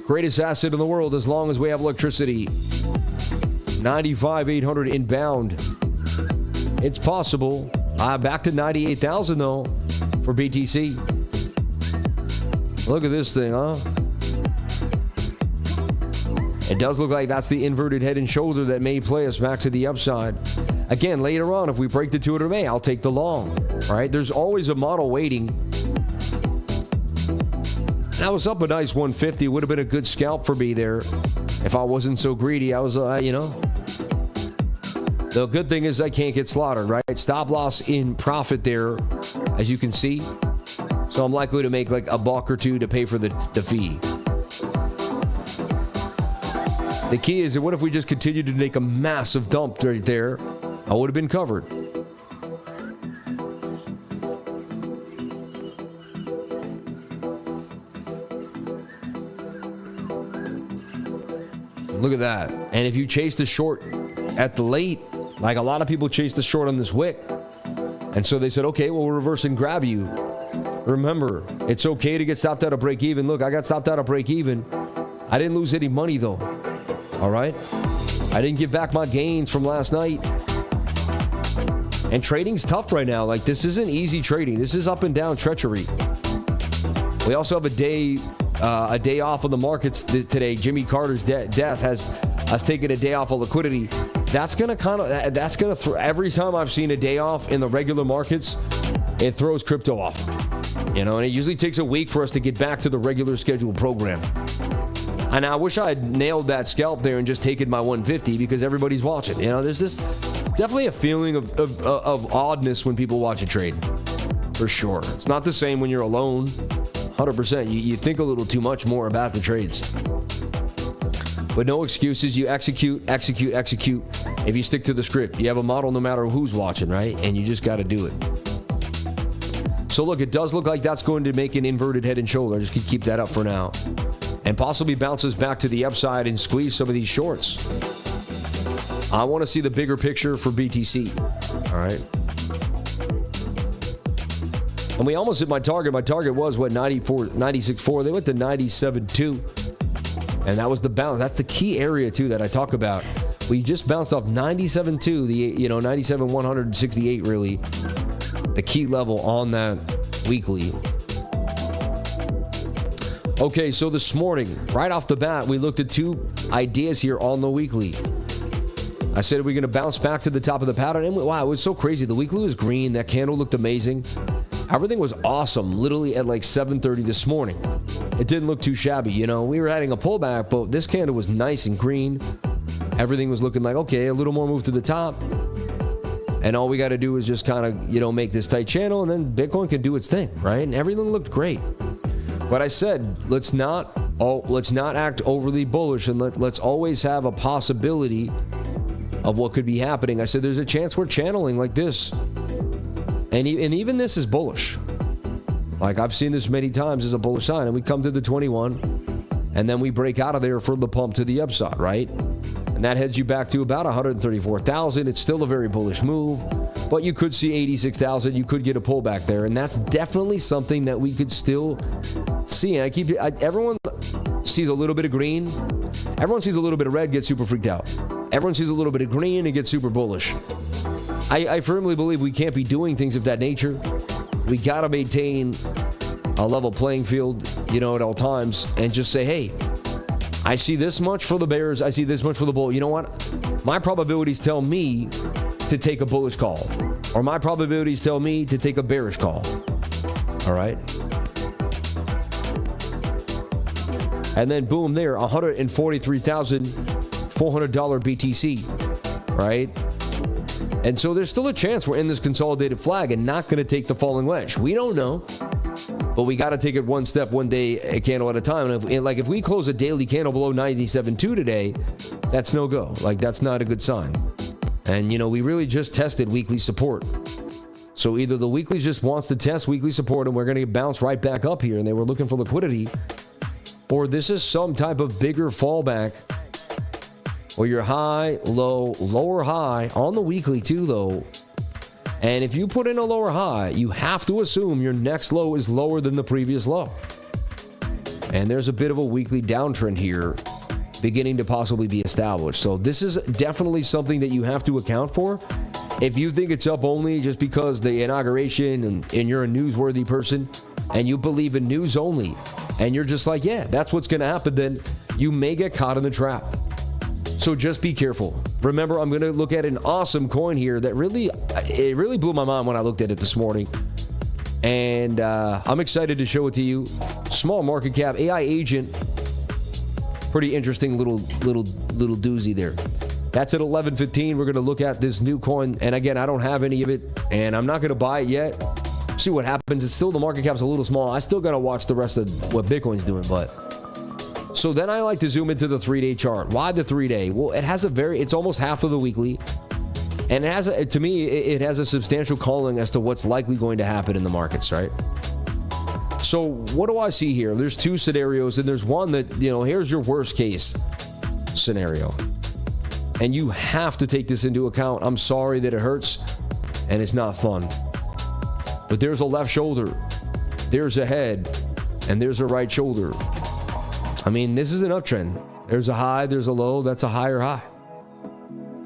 S1: Greatest asset in the world as long as we have electricity. 95,800 inbound. It's possible. Back to 98,000 though for BTC. Look at this thing, huh? It does look like that's the inverted head and shoulder that may play us back to the upside. Again, later on, if we break the 200 MA, I'll take the long. All right, there's always a model waiting. I was up a nice 150. Would have been a good scalp for me there if I wasn't so greedy. I was, The good thing is I can't get slaughtered, right? Stop loss in profit there, as you can see. So I'm likely to make like a buck or two to pay for the fee. The key is that what if we just continued to make a massive dump right there? I would have been covered. Look at that. And if you chase the short at the late, like a lot of people chase the short on this wick. And so they said, okay, well, we'll reverse and grab you. Remember, it's okay to get stopped out of break even. Look, I got stopped out of break even. I didn't lose any money though. All right. I didn't give back my gains from last night. And trading's tough right now. Like, this isn't easy trading. This is up and down treachery. We also have a day off of the markets today. Jimmy Carter's death has taken a day off of liquidity. That's gonna every time I've seen a day off in the regular markets, it throws crypto off. You know, and it usually takes a week for us to get back to the regular scheduled program. And I wish I had nailed that scalp there and just taken my 150 because everybody's watching. You know, there's this definitely a feeling of oddness when people watch a trade. For sure. It's not the same when you're alone. 100%. You think a little too much more about the trades. But no excuses. You execute. If you stick to the script, you have a model no matter who's watching, right? And you just got to do it. So look, it does look like that's going to make an inverted head and shoulder. I just could keep that up for now. And possibly bounces back to the upside and squeeze some of these shorts. I want to see the bigger picture for BTC. All right. And we almost hit my target. My target was, 96.4. They went to 97.2. And that was the bounce. That's the key area, too, that I talk about. We just bounced off 97.2, 97.168, really. The key level on that weekly. Okay, so this morning, right off the bat, we looked at two ideas here on the weekly. I said, are we going to bounce back to the top of the pattern? And wow, it was so crazy. The weekly was green. That candle looked amazing. Everything was awesome, literally at like 7:30 this morning. It didn't look too shabby. You know, we were adding a pullback, but this candle was nice and green. Everything was looking like, okay, a little more move to the top. And all we got to do is just kind of, make this tight channel, and then Bitcoin can do its thing, right? And everything looked great. But I said, let's not act overly bullish, and let's always have a possibility of what could be happening. I said, there's a chance we're channeling like this. And even this is bullish. Like, I've seen this many times as a bullish sign. And we come to the 21. And then we break out of there for the pump to the upside, right? And that heads you back to about 134,000. It's still a very bullish move, but you could see 86,000. You could get a pullback there, and that's definitely something that we could still see. And everyone sees a little bit of green. Everyone sees a little bit of red, gets super freaked out. Everyone sees a little bit of green and gets super bullish. I firmly believe we can't be doing things of that nature. We got to maintain a level playing field, at all times, and just say, hey, I see this much for the bears. I see this much for the bull. You know what? My probabilities tell me to take a bullish call, or my probabilities tell me to take a bearish call. All right. And then boom, there, $143,400 BTC, right? And so there's still a chance we're in this consolidated flag and not going to take the falling wedge. We don't know, but we got to take it one step, one day, a candle at a time. And if we close a daily candle below 97.2 today, that's no go. That's not a good sign. And, we really just tested weekly support. So either the weekly just wants to test weekly support and we're going to bounce right back up here and they were looking for liquidity, or this is some type of bigger fallback or your high, low, lower high on the weekly too, though. And if you put in a lower high, you have to assume your next low is lower than the previous low. And there's a bit of a weekly downtrend here beginning to possibly be established. So this is definitely something that you have to account for. If you think it's up only just because the inauguration and you're a newsworthy person and you believe in news only and you're just like, yeah, that's what's going to happen, then you may get caught in the trap. So just be careful. Remember, I'm going to look at an awesome coin here that really blew my mind when I looked at it this morning. And I'm excited to show it to you. Small market cap, AI agent. Pretty interesting little doozy there. That's at 11:15. We're going to look at this new coin. And again, I don't have any of it, and I'm not going to buy it yet. See what happens. It's still, the market cap's a little small. I still got to watch the rest of what Bitcoin's doing, but... So then I like to zoom into the 3-day chart. Why the 3-day? Well, it's almost half of the weekly. And to me, it has a substantial calling as to what's likely going to happen in the markets, right? So what do I see here? There's two scenarios, and there's one that, here's your worst case scenario. And you have to take this into account. I'm sorry that it hurts, and it's not fun. But there's a left shoulder, there's a head, and there's a right shoulder. I mean, this is an uptrend. There's a high, there's a low, that's a higher high.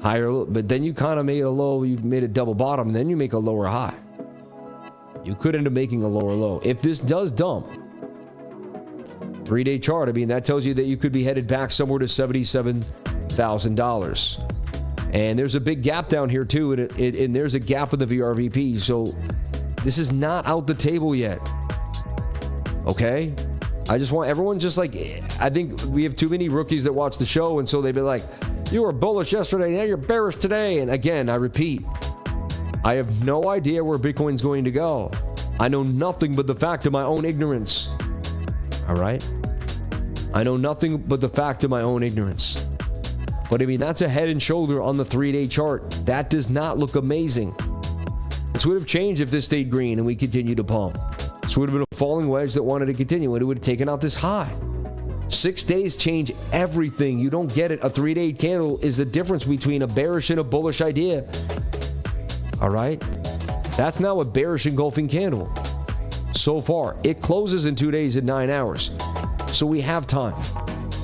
S1: Higher low, but then you kind of made a low, you made a double bottom, and then you make a lower high. You could end up making a lower low. If this does dump, 3-day chart, I mean, that tells you that you could be headed back somewhere to $77,000. And there's a big gap down here too, and there's a gap in the VRVP. So this is not out the table yet. Okay? I just want everyone I think we have too many rookies that watch the show, and so they'd be like, you were bullish yesterday, now you're bearish today. And again, I repeat, I have no idea where Bitcoin's going to go. I know nothing but the fact of my own ignorance. All right? I know nothing but the fact of my own ignorance. But I mean, that's a head and shoulder on the 3-day chart. That does not look amazing. This would have changed if this stayed green and we continued to pump. This would have been a falling wedge that wanted to continue, and it would have taken out this high. 6 days change everything. You don't get it. A 3-day candle is the difference between a bearish and a bullish idea. All right? That's now a bearish engulfing candle. So far, it closes in 2 days and 9 hours. So we have time.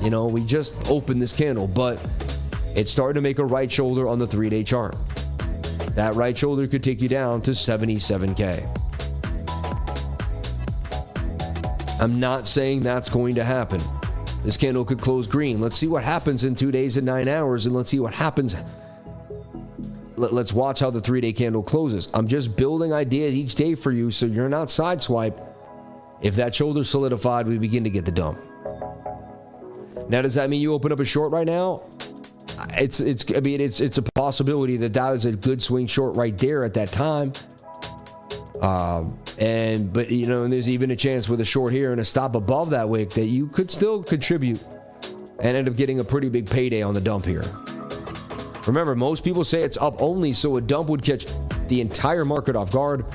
S1: We just opened this candle, but it's starting to make a right shoulder on the 3-day chart. That right shoulder could take you down to 77K. I'm not saying that's going to happen. This candle could close green. Let's see what happens in 2 days and 9 hours, and let's see what happens. Let's watch how the 3-day candle closes. I'm just building ideas each day for you so you're not sideswiped. If that shoulder's solidified, we begin to get the dump. Now, does that mean you open up a short right now? It's a possibility that is a good swing short right there at that time. And there's even a chance with a short here and a stop above that wick that you could still contribute and end up getting a pretty big payday on the dump here. Remember, most people say it's up only, so a dump would catch the entire market off guard,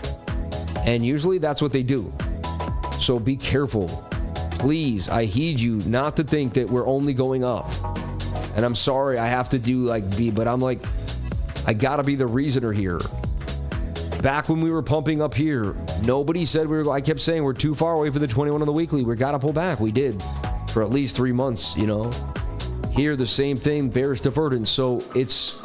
S1: and usually that's what they do. So be careful. please, I heed you not to think that we're only going up. And I'm sorry I have to do like but I'm like, I gotta be the reasoner here. Back when we were pumping up here, nobody said we were, I kept saying we're too far away for the 21 on the weekly. We gotta pull back. We did for at least 3 months, you know. Here, the same thing, bearish divergence. So it's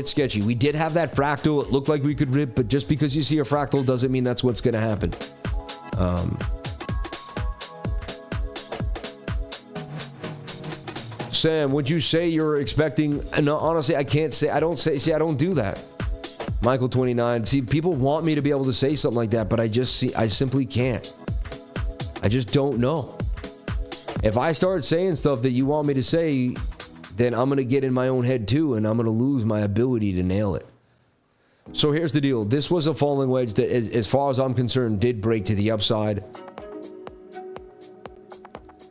S1: sketchy. We did have that fractal. It looked like we could rip, but just because you see a fractal doesn't mean that's what's gonna happen. Sam, would you say you're expecting? No, honestly, I can't say. I don't say. See, I don't do that. Michael 29. See, people want me to be able to say something like that, but I simply can't. I just don't know. If I start saying stuff that you want me to say, then I'm gonna get in my own head too, and I'm gonna lose my ability to nail it. So here's the deal. This was a falling wedge that, as far as I'm concerned, did break to the upside.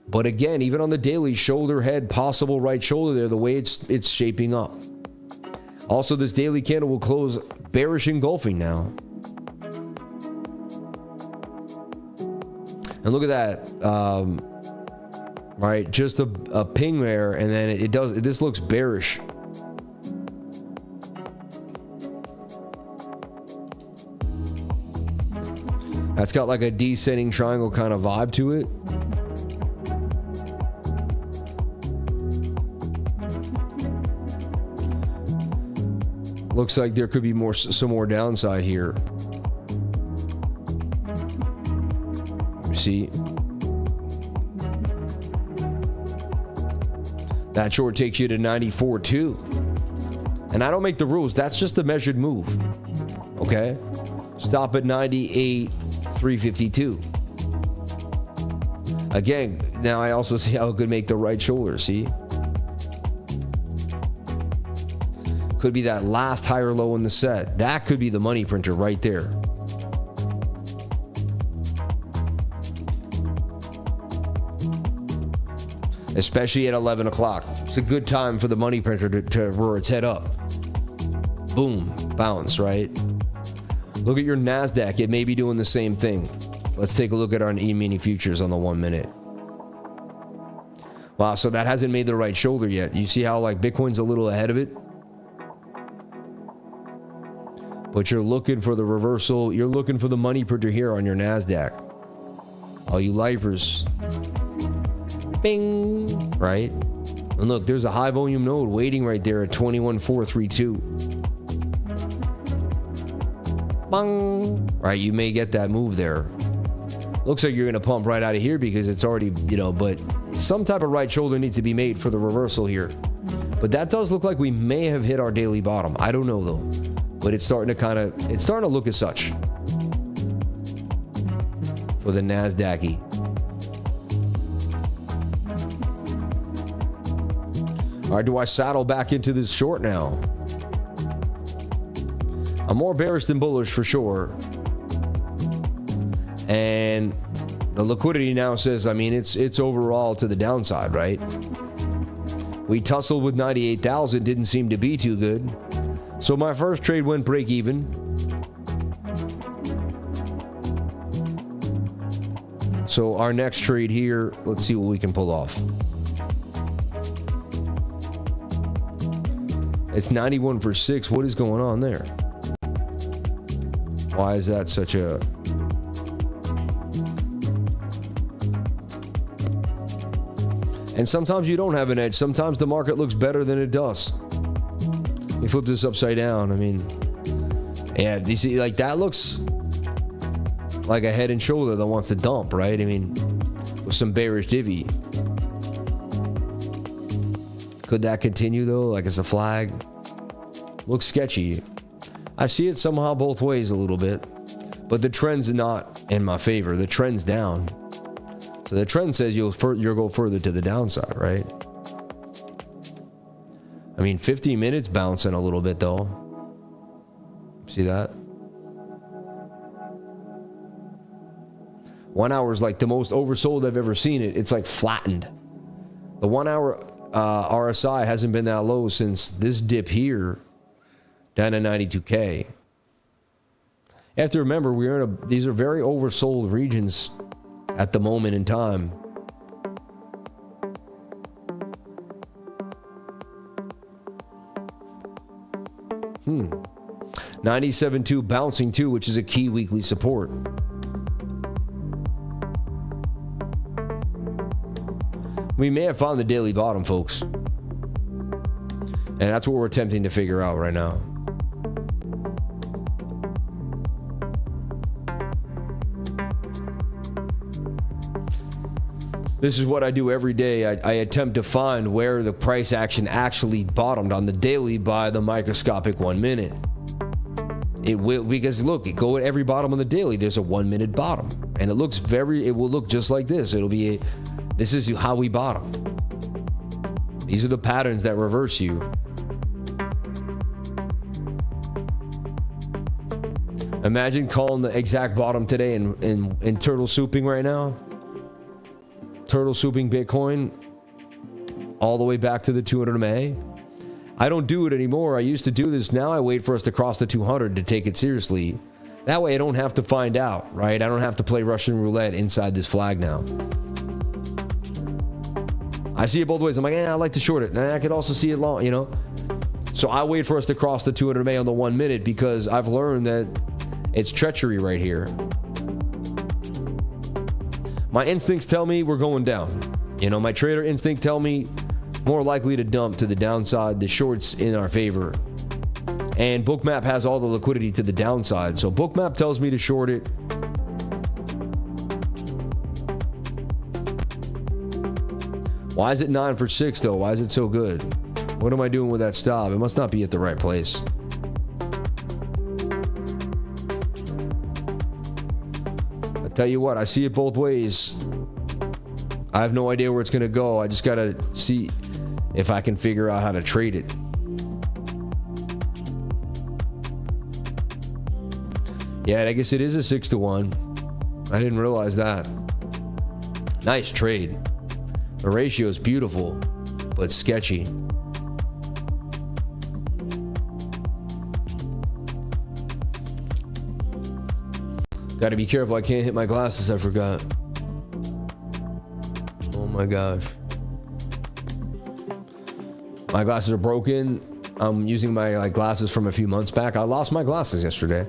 S1: But again, even on the daily, shoulder, head, possible right shoulder there, the way it's shaping up. Also, this daily candle will close bearish engulfing now. And look at that. Right, just a ping there, and then it does. This looks bearish. That's got like a descending triangle kind of vibe to it. Looks like there could be some more downside here. See, that short takes you to 94.2, and I don't make the rules. That's just a measured move. Okay, stop at 98.352. Again, now I also see how it could make the right shoulder. See. Could be that last higher low in the set. That could be the money printer right there. Especially at 11 o'clock. It's a good time for the money printer to roar its head up. Boom, bounce, right? Look at your NASDAQ. It may be doing the same thing. Let's take a look at our E-mini futures on the 1 minute. Wow, so that hasn't made the right shoulder yet. You see how like Bitcoin's a little ahead of it? But you're looking for the reversal. You're looking for the money printer here on your NASDAQ. All you lifers. Bing. Right? And look, there's a high volume node waiting right there at 21,432. Bang. Right? You may get that move there. Looks like you're going to pump right out of here because it's already, you know, but some type of right shoulder needs to be made for the reversal here. But that does look like we may have hit our daily bottom. I don't know though. But it's starting to look as such for the NASDAQ. All right, do I saddle back into this short now? I'm more bearish than bullish for sure. And the liquidity now says, I mean, it's overall to the downside, right? We tussled with 98,000, didn't seem to be too good. So my first trade went break even. So our next trade here, let's see what we can pull off. It's 91 for 6. What is going on there? Why is that such a... And sometimes you don't have an edge. Sometimes the market looks better than it does. You flip this upside down. I mean, yeah, you see, like that looks like a head and shoulder that wants to dump, right? I mean, with some bearish divvy. Could that continue though? Like it's a flag. Looks sketchy. I see it somehow both ways a little bit, but the trend's not in my favor. The trend's down. So the trend says you'll go further to the downside, right? I mean, 15 minutes bouncing a little bit though. See that? 1 hour is like the most oversold I've ever seen it. It's like flattened. The 1 hour RSI hasn't been that low since this dip here down to 92K. You have to remember, these are very oversold regions at the moment in time. Hmm. 97.2 bouncing 2, which is a key weekly support. We may have found the daily bottom, folks. And that's what we're attempting to figure out right now. This is what I do every day. I attempt to find where the price action actually bottomed on the daily by the microscopic 1 minute. It will, because look, go at every bottom on the daily, there's a 1 minute bottom. And it will look just like this. This is how we bottom. These are the patterns that reverse you. Imagine calling the exact bottom today in turtle souping right now. Turtle souping Bitcoin all the way back to the 200 MA. I don't do it anymore. I used to do this. Now I wait for us to cross the 200 to take it seriously. That way I don't have to find out, right? I don't have to play Russian roulette inside this flag now. I see it both ways. I'm like, I like to short it. And I could also see it long, So I wait for us to cross the 200 MA on the 1 minute because I've learned that it's treachery right here. My instincts tell me we're going down. My trader instinct tell me more likely to dump to the downside, the shorts in our favor. And BOOKMAP has all the liquidity to the downside. So BOOKMAP tells me to short it. Why is it 9 for 6 though? Why is it so good? What am I doing with that stop? It must not be at the right place. Tell you what, I see it both ways. I have no idea where it's gonna go. I just gotta see if I can figure out how to trade it. Yeah, I guess it is a 6-to-1. I didn't realize that. Nice trade. The ratio is beautiful, but sketchy. Got to be careful. I can't hit my glasses. I forgot. Oh my gosh. My glasses are broken. I'm using my glasses from a few months back. I lost my glasses yesterday.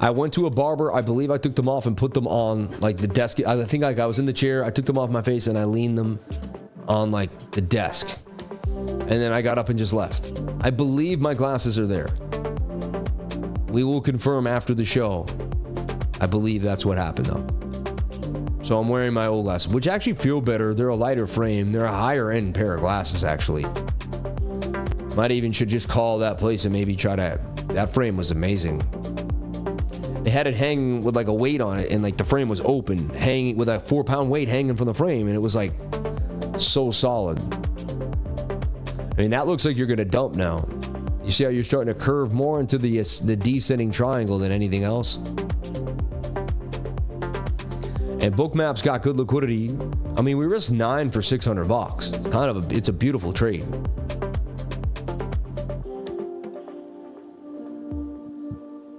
S1: I went to a barber. I believe I took them off and put them on the desk. I think I was in the chair. I took them off my face and I leaned them on the desk. And then I got up and just left. I believe my glasses are there. We will confirm after the show. I believe that's what happened though. So I'm wearing my old glasses, which actually feel better. They're a lighter frame. They're a higher end pair of glasses actually. Might even should just call that place and maybe try to. That frame was amazing. They had it hanging with a weight on it, and the frame was open, hanging with a 4-pound weight hanging from the frame, and it was so solid. I mean, that looks like you're gonna dump now. You see how you're starting to curve more into the descending triangle than anything else. And BOOKMAP's got good liquidity. I mean, we risked 9 for $600. It's a beautiful trade.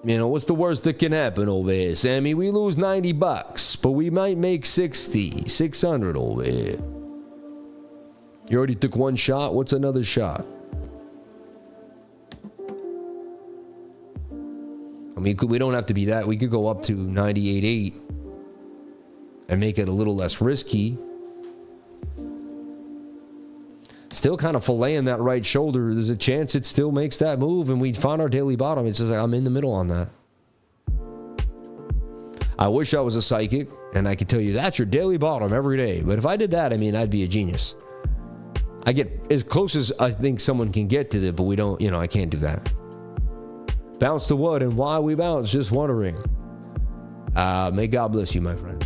S1: What's the worst that can happen over here, Sammy? We lose $90, but we might make 600 over here. You already took one shot. What's another shot? I mean, we don't have to be that. We could go up to 98.8 and make it a little less risky. Still kind of filleting that right shoulder. There's a chance it still makes that move and we found our daily bottom. It's just I'm in the middle on that. I wish I was a psychic and I could tell you that's your daily bottom every day. But if I did that, I'd be a genius. I get as close as I think someone can get to it, but we don't, I can't do that. Bounce to what and why we bounce? Just wondering. May God bless you, my friend.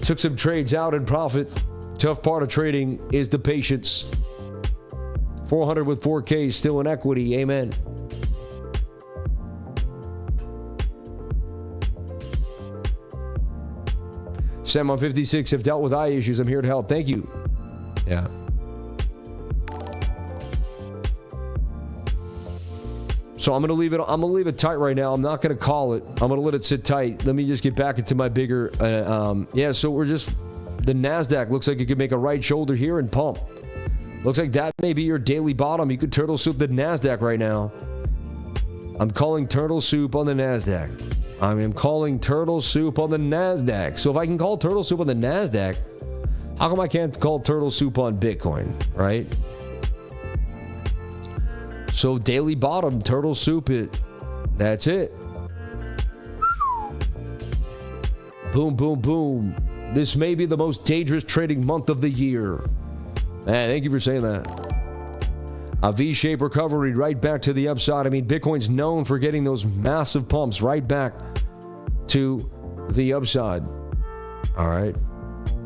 S1: Took some trades out in profit. Tough part of trading is the patience. 400 with 4K still in equity. Amen. Sam on 56 have dealt with eye issues. I'm here to help. Thank you. Yeah. So I'm gonna leave it tight right now. I'm not gonna call it. I'm gonna let it sit tight. Let me just get back into my bigger. Yeah. So we're just the Nasdaq looks like it could make a right shoulder here and pump. Looks like that may be your daily bottom. You could turtle soup the Nasdaq right now. I'm calling turtle soup on the Nasdaq. I am calling turtle soup on the Nasdaq. So if I can call turtle soup on the Nasdaq, how come I can't call turtle soup on Bitcoin, right? So daily bottom, turtle soup it. That's it. Boom, boom, boom. This may be the most dangerous trading month of the year. Man, thank you for saying that. A V-shaped recovery right back to the upside. I mean, Bitcoin's known for getting those massive pumps right back to the upside. All right.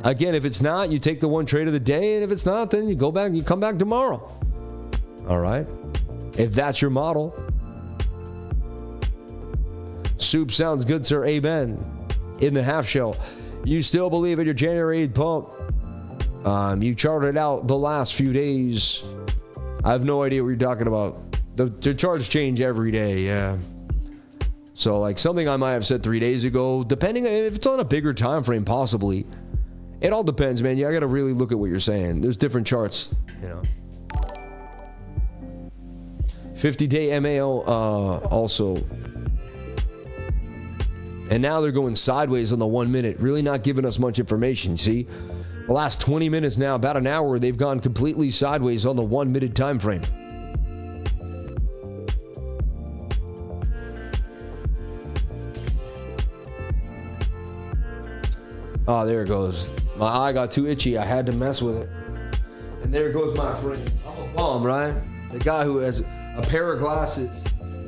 S1: Again, if it's not, you take the one trade of the day, and if it's not, then you go back, you come back tomorrow. All right. If that's your model. Soup sounds good, sir. Amen. In the half shell. You still believe in your January 8th pump? You charted out the last few days. I have no idea what you're talking about. The charts change every day, yeah. So like something I might have said 3 days ago, depending if it's on a bigger time frame, possibly. It all depends, man. I gotta really look at what you're saying. There's different charts, you know. 50-day MAO also. And now they're going sideways on the 1 minute, really not giving us much information, see? The last 20 minutes now, about an hour, they've gone completely sideways on the 1 minute time frame. Oh, there it goes. My eye got too itchy. I had to mess with it. And there goes my friend. I'm a bum, right? The guy who has a pair of glasses.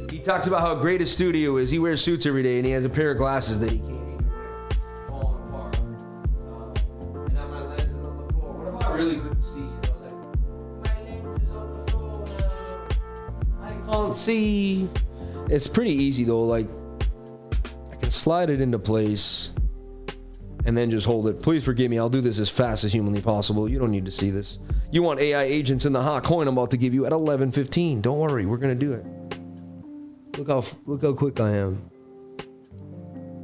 S1: He talks about how great his studio is. He wears suits every day, and he has a pair of glasses that he can't even wear. Falling apart. And now my lens is on the floor. What if I really couldn't see? I was like, my lens is on the floor now. I can't see. It's pretty easy, though. Like, I can slide it into place and then just hold it. Please forgive me. I'll do this as fast as humanly possible. You don't need to see this. You want AI agents in the hot coin I'm about to give you at 11:15. Don't worry. We're going to do it. Look how quick I am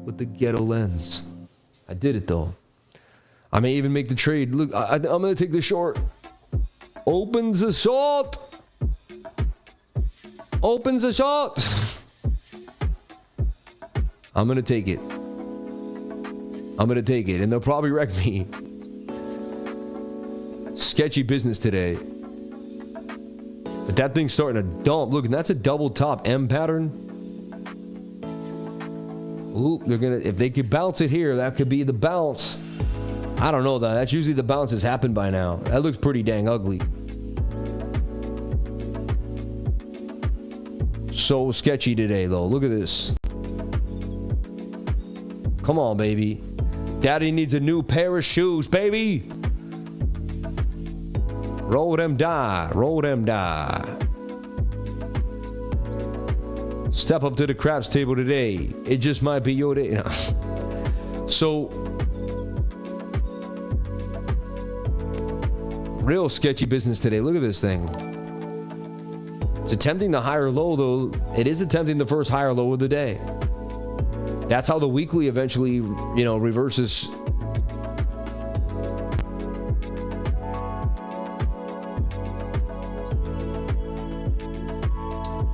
S1: with the ghetto lens. I did it though. I may even make the trade. Look, I'm gonna take the short. Opens the short. Opens the short. I'm gonna take it. I'm gonna take it, and they'll probably wreck me. Sketchy business today. But that thing's starting to dump. Look, and that's a double top M pattern. Ooh, they're gonna, if they could bounce it here, that could be the bounce. I don't know though. That's usually the bounce has happened by now. That looks pretty dang ugly. So sketchy today though. Look at this. Come on, baby. Daddy needs a new pair of shoes, baby. Roll them die. Roll them die. Step up to the craps table today. It just might be your day. So, real sketchy business today. Look at this thing. It's attempting the higher low, though. It is attempting the first higher low of the day. That's how the weekly eventually, reverses.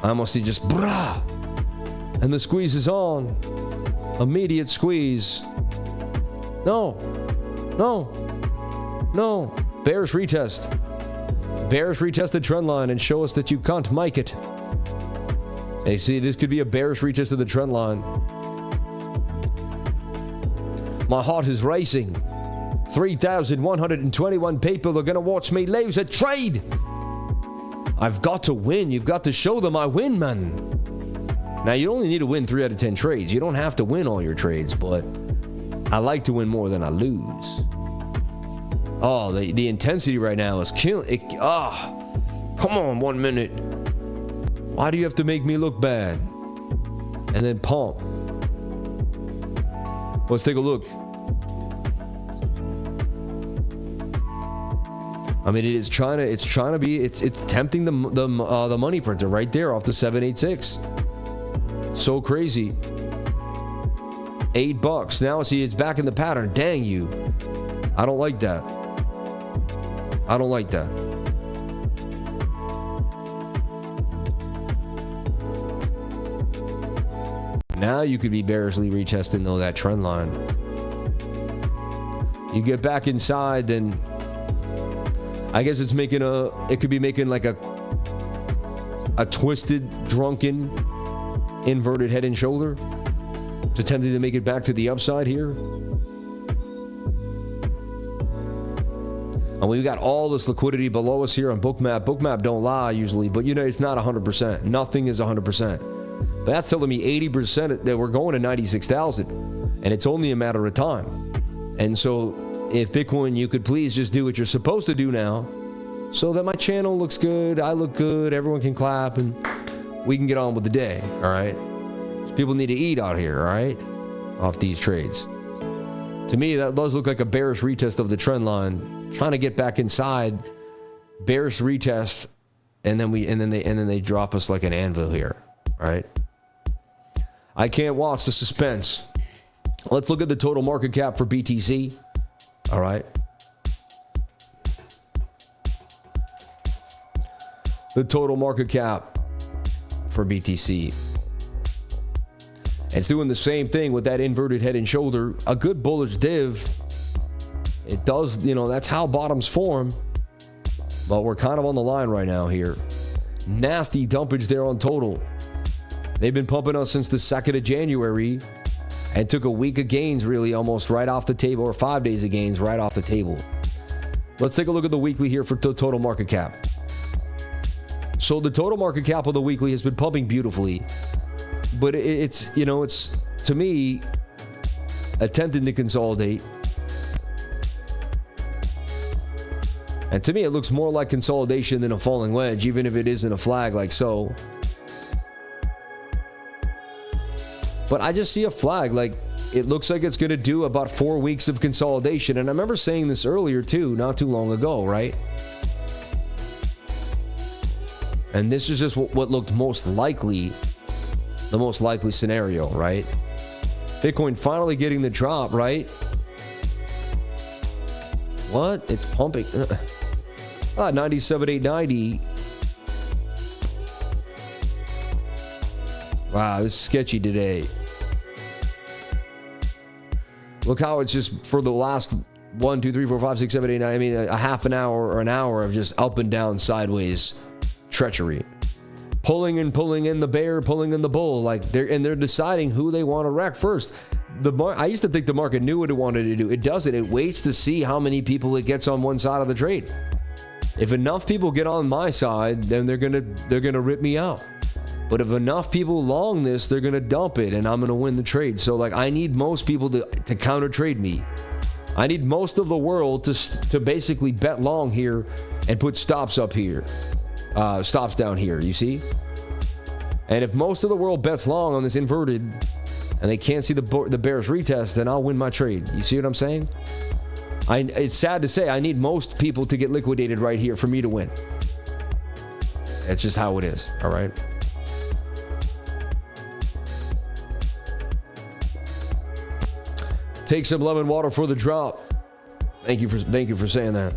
S1: I almost see just brah, and the squeeze is on. Immediate squeeze. No. Bearish retest. Bearish retest the trend line and show us that you can't make it. Hey, see, this could be a bearish retest of the trend line. My heart is racing. 3,121 people are gonna watch me lose a trade. I've got to win. You've got to show them I win, man. Now, you only need to win 3 out of 10 trades. You don't have to win all your trades, but I like to win more than I lose. Oh, the intensity right now is killing. Come on, 1 minute. Why do you have to make me look bad? And then pump. Let's take a look. I mean, it's tempting the money printer right there off the 786. So crazy. $8 now. See, it's back in the pattern. Dang you. I don't like that. I don't like that. Now you could be bearishly retesting though that trend line. You get back inside, then I guess it's making it could be making like a twisted, drunken, inverted head and shoulder. It's attempting to make it back to the upside here. And we've got all this liquidity below us here on BOOKMAP. BOOKMAP don't lie usually, but you know, it's not 100%. Nothing is 100%. But that's telling me 80% that we're going to 96,000. And it's only a matter of time. And so if Bitcoin, you could please just do what you're supposed to do now so that my channel looks good, I look good, everyone can clap, and we can get on with the day, all right? People need to eat out here, all right? Off these trades. To me, that does look like a bearish retest of the trend line. Trying to get back inside, bearish retest, and then they drop us like an anvil here, all right? I can't watch the suspense. Let's look at the total market cap for BTC. All right. The total market cap for BTC. It's doing the same thing with that inverted head and shoulder. A good bullish div. It does, you know, that's how bottoms form. But we're kind of on the line right now here. Nasty dumpage there on total. They've been pumping us since the 2nd of January and took a week of gains really almost right off the table, or 5 days of gains right off the table. Let's take a look at the weekly here for total market cap. So the total market cap of the weekly has been pumping beautifully, but it's, you know, it's, to me, attempting to consolidate. And to me, it looks more like consolidation than a falling wedge, even if it isn't a flag like so. But I just see a flag, like it looks like it's going to do about 4 weeks of consolidation. And I remember saying this earlier too, not too long ago, right? And this is just what looked most likely, the most likely scenario, right? Bitcoin finally getting the drop, right? What? It's pumping. 97,890. Wow, this is sketchy today. Look how it's just for the last 1, 2, 3, 4, 5, 6, 7, 8, 9. I mean, a half an hour or an hour of just up and down, sideways treachery. Pulling in the bear, pulling in the bull. Like they're deciding who they want to wreck first. I used to think the market knew what it wanted to do. It doesn't. It waits to see how many people it gets on one side of the trade. If enough people get on my side, then they're gonna rip me out. But if enough people long this, they're going to dump it and I'm going to win the trade. So like I need most people to counter trade me. I need most of the world to basically bet long here and put stops up here. Stops down here, you see? And if most of the world bets long on this inverted and they can't see the bearish retest, then I'll win my trade. You see what I'm saying? It's sad to say I need most people to get liquidated right here for me to win. That's just how it is, all right? Take some lemon water for the drop. Thank you for saying that.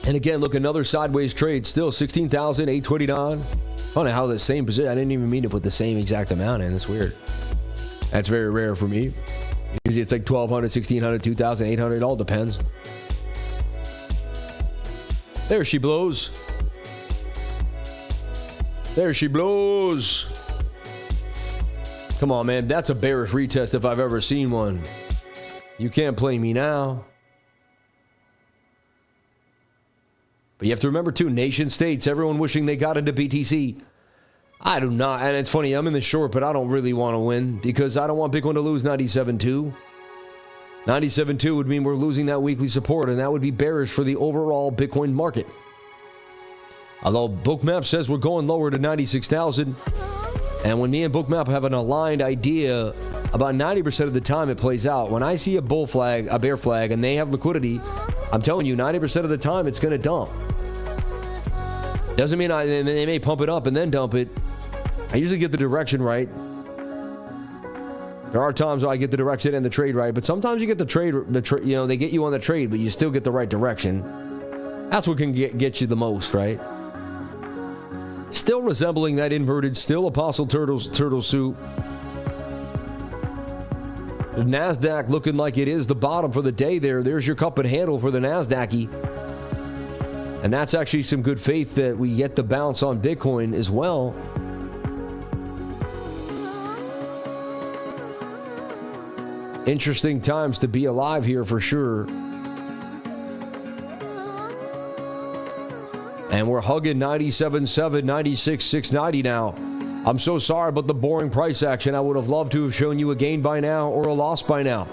S1: And again, look, another sideways trade. Still 16,829. Funny how the same position. I didn't even mean to put the same exact amount in. It's weird. That's very rare for me. Usually it's like 1,200, 1,600, 2,800. It all depends. There she blows. There she blows. Come on, man. That's a bearish retest if I've ever seen one. You can't play me now. But you have to remember, too, nation states, everyone wishing they got into BTC. I do not. And it's funny, I'm in the short, but I don't really want to win because I don't want Bitcoin to lose 97.2. 97.2 would mean we're losing that weekly support, and that would be bearish for the overall Bitcoin market. Although BOOKMAP says we're going lower to 96,000. And when me and BOOKMAP have an aligned idea about 90% of the time it plays out. When I see a bull flag, a bear flag, and they have liquidity, I'm telling you, 90% of the time it's going to dump. Doesn't mean they may pump it up and then dump it. I usually get the direction right. There are times where I get the direction and the trade right, but sometimes you get the trade, you know, they get you on the trade, but you still get the right direction. That's what can get you the most, right? Still resembling that inverted, still Apostle turtle soup. The NASDAQ looking like it is the bottom for the day there. There's your cup and handle for the NASDAQ-y. And that's actually some good faith that we get the bounce on Bitcoin as well. Interesting times to be alive here for sure. And we're hugging 97.7, 96.690 now. I'm so sorry about the boring price action. I would have loved to have shown you a gain by now or a loss by now.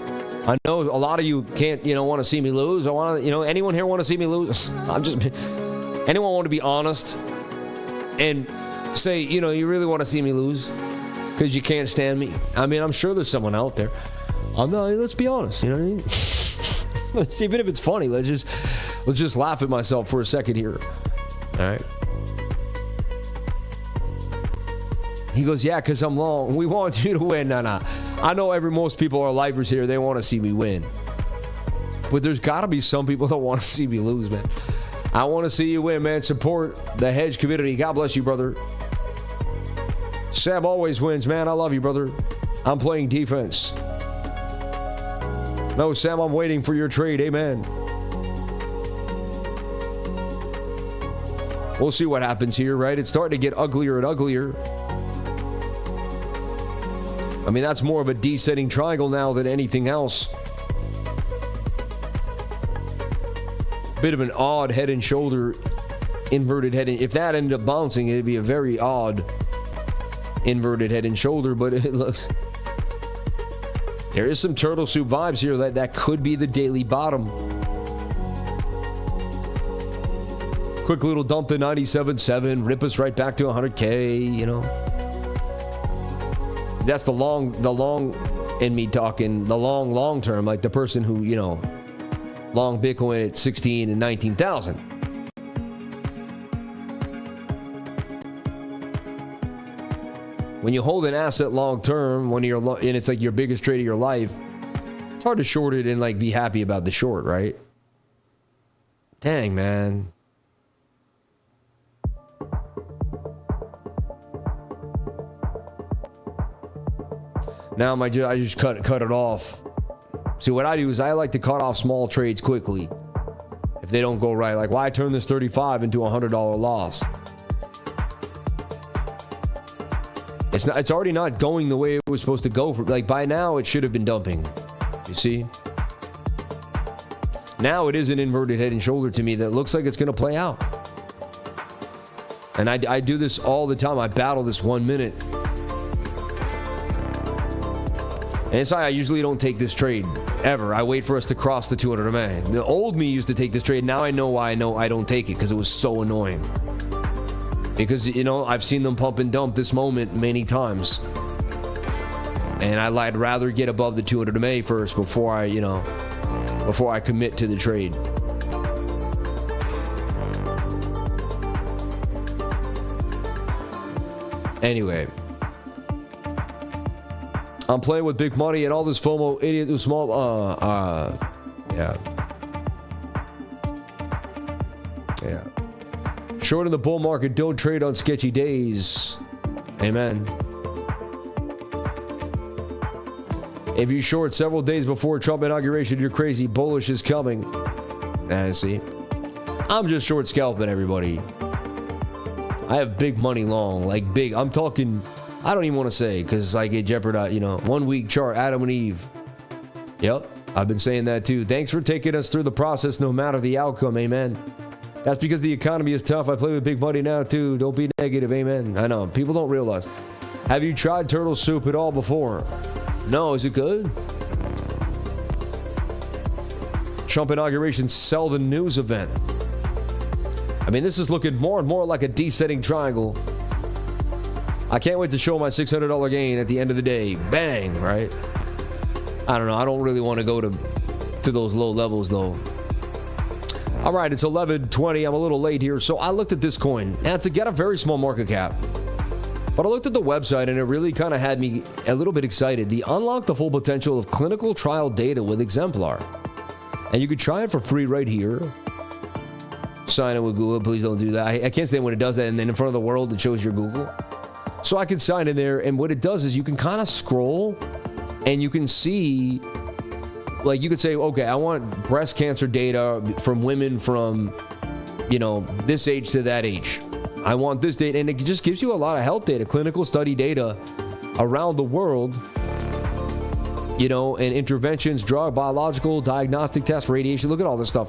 S1: I know a lot of you can't, want to see me lose. I want to, anyone here want to see me lose? Anyone want to be honest and say, you really want to see me lose because you can't stand me? I mean, I'm sure there's someone out there. Let's be honest, you know what I mean? Even if it's funny, let's just laugh at myself for a second here. All right. He goes, yeah, because I'm long. We want you to win. Nah. I know most people are lifers here. They want to see me win. But there's got to be some people that want to see me lose, man. I want to see you win, man. Support the hedge community. God bless you, brother. Sam always wins, man. I love you, brother. I'm playing defense. No, Sam, I'm waiting for your trade. Amen. We'll see what happens here, right? It's starting to get uglier and uglier. I mean, that's more of a descending triangle now than anything else. Bit of an odd head and shoulder, inverted head. If that ended up bouncing, it'd be a very odd inverted head and shoulder, but it looks... There is some turtle soup vibes here that could be the daily bottom. Quick little dump to 97.7, rip us right back to 100K, That's the long in me talking, the long term, like the person who, long Bitcoin at 16 and 19,000. When you hold an asset long term, and it's like your biggest trade of your life, it's hard to short it and be happy about the short, right? Dang, man. Now I just cut it off. See, what I do is I like to cut off small trades quickly if they don't go right. Like, why turn this 35 into a $100 loss? It's already not going the way it was supposed to go. By now, it should have been dumping. You see? Now it is an inverted head and shoulder to me that looks like it's going to play out. And I do this all the time. I battle this 1 minute. And it's like I usually don't take this trade ever. I wait for us to cross the 200 MA. The old me used to take this trade. Now I know why I don't take it, because it was so annoying. Because, I've seen them pump and dump this moment many times. And I'd rather get above the 200 MA first before I commit to the trade. Anyway. I'm playing with big money and all this FOMO idiot who's small. Yeah. Short in the bull market, don't trade on sketchy days. Amen. If you short several days before Trump inauguration, you're crazy. Bullish is coming. See, I'm just short scalping, everybody. I have big money long, big. I'm talking. I don't even want to say, because it jeopardizes, 1 week chart, Adam and Eve. Yep, I've been saying that too. Thanks for taking us through the process, no matter the outcome. Amen. That's because the economy is tough. I play with big money now too. Don't be negative. Amen. I know. People don't realize. Have you tried turtle soup at all before? No. Is it good? Trump inauguration, sell the news event. I mean, this is looking more and more like a descending triangle. I can't wait to show my $600 gain at the end of the day. Bang, right? I don't know. I don't really want to go to those low levels, though. All right, it's 11:20. I'm a little late here. So I looked at this coin. Now, it's a very small market cap. But I looked at the website, and it really kind of had me a little bit excited. The Unlock the Full Potential of Clinical Trial Data with Exemplar. And you could try it for free right here. Sign in with Google. Please don't do that. I can't stand when it does that, and then in front of the world, it shows your Google. So I can sign in there, and what it does is you can kind of scroll, and you can see, like, you could say, okay, I want breast cancer data from women from, this age to that age. I want this data, and it just gives you a lot of health data, clinical study data around the world, and interventions, drug, biological, diagnostic tests, radiation. Look at all this stuff.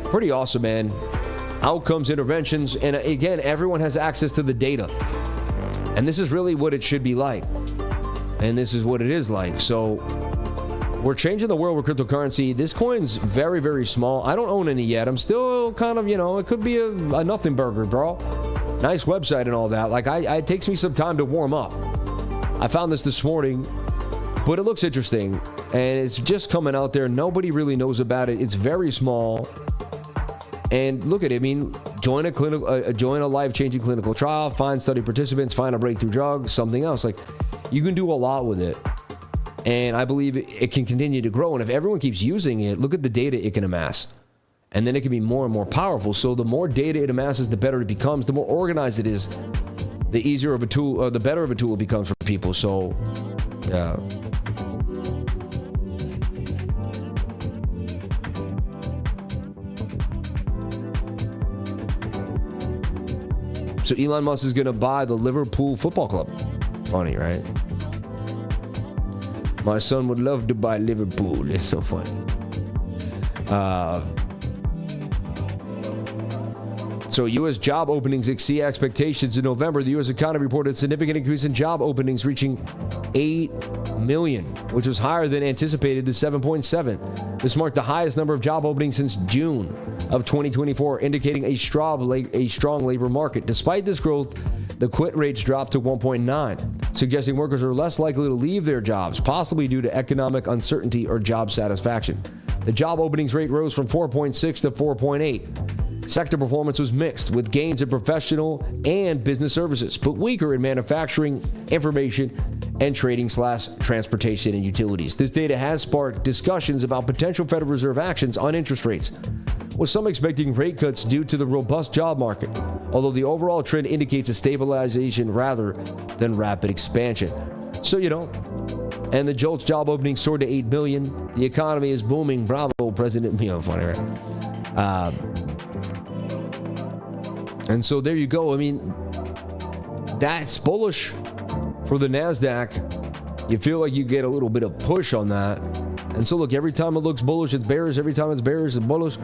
S1: Pretty awesome, man. Outcomes, interventions, and again, everyone has access to the data. And this is really what it should be like. And this is what it is like. So we're changing the world with cryptocurrency. This coin's very, very small. I don't own any yet. I'm still kind of, it could be a nothing burger, bro. Nice website and all that. Like, it takes me some time to warm up. I found this morning, but it looks interesting. And it's just coming out there. Nobody really knows about it. It's very small. And look at it. I mean, join a life-changing clinical trial, find study participants, find a breakthrough drug, something else. Like, you can do a lot with it. And I believe it can continue to grow. And if everyone keeps using it, look at the data it can amass. And then it can be more and more powerful. So the more data it amasses, the better it becomes. The more organized it is, the easier of a tool, the better of a tool it becomes for people. So, yeah. So Elon Musk is going to buy the Liverpool Football Club. Funny, right? My son would love to buy Liverpool. It's so funny. So U.S. job openings exceed expectations in November. The U.S. economy reported a significant increase in job openings, reaching 8 million, which was higher than anticipated, to 7.7. This marked the highest number of job openings since June of 2024, indicating a strong labor market. Despite this growth, the quit rates dropped to 1.9, suggesting workers are less likely to leave their jobs, possibly due to economic uncertainty or job satisfaction. The job openings rate rose from 4.6 to 4.8. Sector performance was mixed, with gains in professional and business services, but weaker in manufacturing, information, and trading/transportation and utilities. This data has sparked discussions about potential Federal Reserve actions on interest rates, with some expecting rate cuts due to the robust job market, although the overall trend indicates a stabilization rather than rapid expansion. So, and the JOLTS job opening soared to 8 million. The economy is booming. Bravo, President. Funny, right? And so there you go. I mean, that's bullish for the NASDAQ. You feel like you get a little bit of push on that. And so look, every time it looks bullish, it's bearish. Every time it's bearish, it's bullish.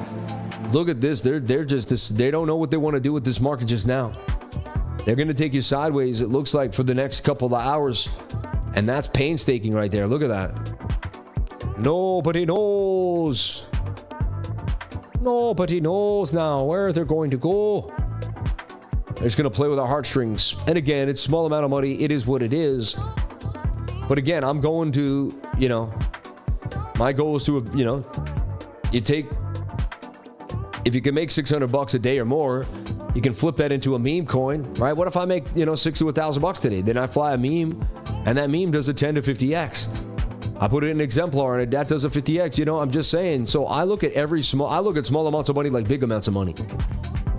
S1: Look at this. They're just this. They don't know what they want to do with this market just now. They're going to take you sideways, it looks like, for the next couple of hours. And that's painstaking right there. Look at that. Nobody knows. Nobody knows now where they're going to go. They're just going to play with our heartstrings. And again, it's a small amount of money. It is what it is. But again, I'm going to, my goal is to, you take, if you can make $600 a day or more, you can flip that into a meme coin, right? What if I make, $6 to $1,000 today? Then I fly a meme, and that meme does a 10 to 50x. I put it in an exemplar, and that does a 50x. I'm just saying. So I look at small amounts of money like big amounts of money.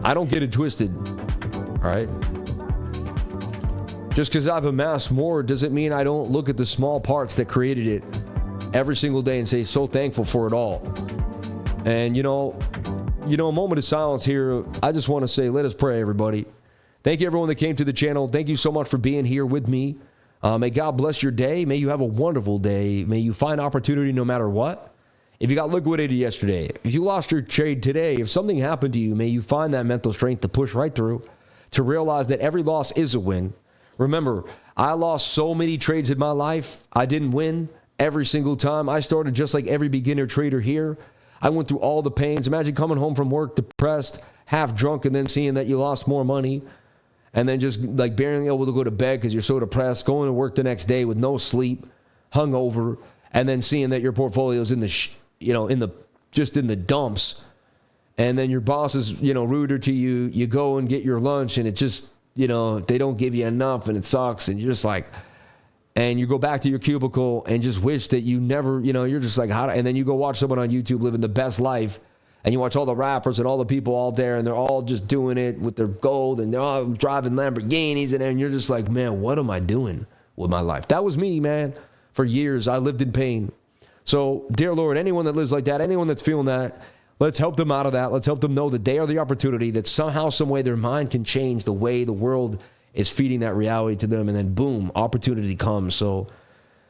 S1: I don't get it twisted. All right. Just because I've amassed more doesn't mean I don't look at the small parts that created it every single day and say, so thankful for it all. And, a moment of silence here. I just want to say, let us pray, everybody. Thank you, everyone that came to the channel. Thank you so much for being here with me. May God bless your day. May you have a wonderful day. May you find opportunity no matter what. If you got liquidated yesterday, if you lost your trade today, if something happened to you, may you find that mental strength to push right through, to realize that every loss is a win. Remember, I lost so many trades in my life. I didn't win every single time. I started just like every beginner trader here. I went through all the pains. Imagine coming home from work depressed, half drunk, and then seeing that you lost more money, and then just like barely able to go to bed because you're so depressed, going to work the next day with no sleep, hungover, and then seeing that your portfolio is in the, just in the dumps, and then your boss is, ruder to you. You go and get your lunch, and it just, they don't give you enough, and it sucks, and you're just like, and you go back to your cubicle and just wish that you never, you're just like, and then you go watch someone on YouTube living the best life, and you watch all the rappers and all the people out there, and they're all just doing it with their gold, and they're all driving Lamborghinis, and you're just like, man, what am I doing with my life? That was me, man. For years, I lived in pain. So, dear Lord, anyone that lives like that, anyone that's feeling that, let's help them out of that. Let's help them know that they are the opportunity, that somehow, some way, their mind can change the way the world is feeding that reality to them, and then boom, opportunity comes. So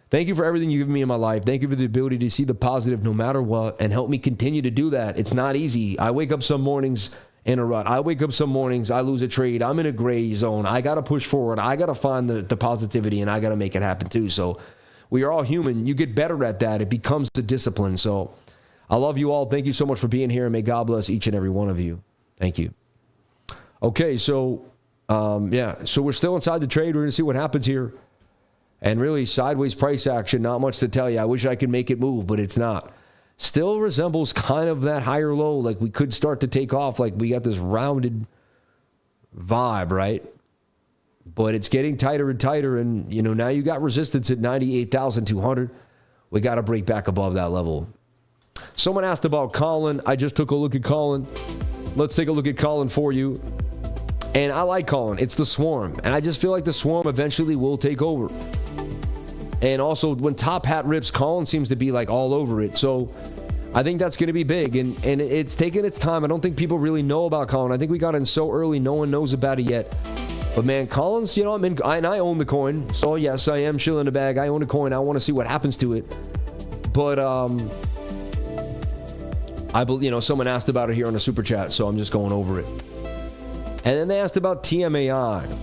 S1: thank you for everything you've given me in my life. Thank you for the ability to see the positive no matter what, and help me continue to do that. It's not easy. I wake up some mornings in a rut. I wake up some mornings, I lose a trade. I'm in a gray zone. I got to push forward. I got to find the positivity, and I got to make it happen too. So we are all human. You get better at that. It becomes a discipline. So I love you all. Thank you so much for being here, and may God bless each and every one of you. Thank you. Okay, so so we're still inside the trade. We're going to see what happens here. And really, sideways price action, not much to tell you. I wish I could make it move, but it's not. Still resembles kind of that higher low, like we could start to take off, like we got this rounded vibe, right? But it's getting tighter and tighter, and, now you got resistance at 98,200. We got to break back above that level. Someone asked about Colin. I just took a look at Colin. Let's take a look at Colin for you. And I like Colin. It's the swarm. And I just feel like the swarm eventually will take over. And also, when Top Hat rips, Colin seems to be like all over it. So I think that's going to be big. And it's taken its time. I don't think people really know about Colin. I think we got in so early, no one knows about it yet. But man, Colin's, and I own the coin. So yes, I am shilling the bag. I own a coin. I want to see what happens to it. But I believe, someone asked about it here on the super chat, so I'm just going over it. And then they asked about TMAI.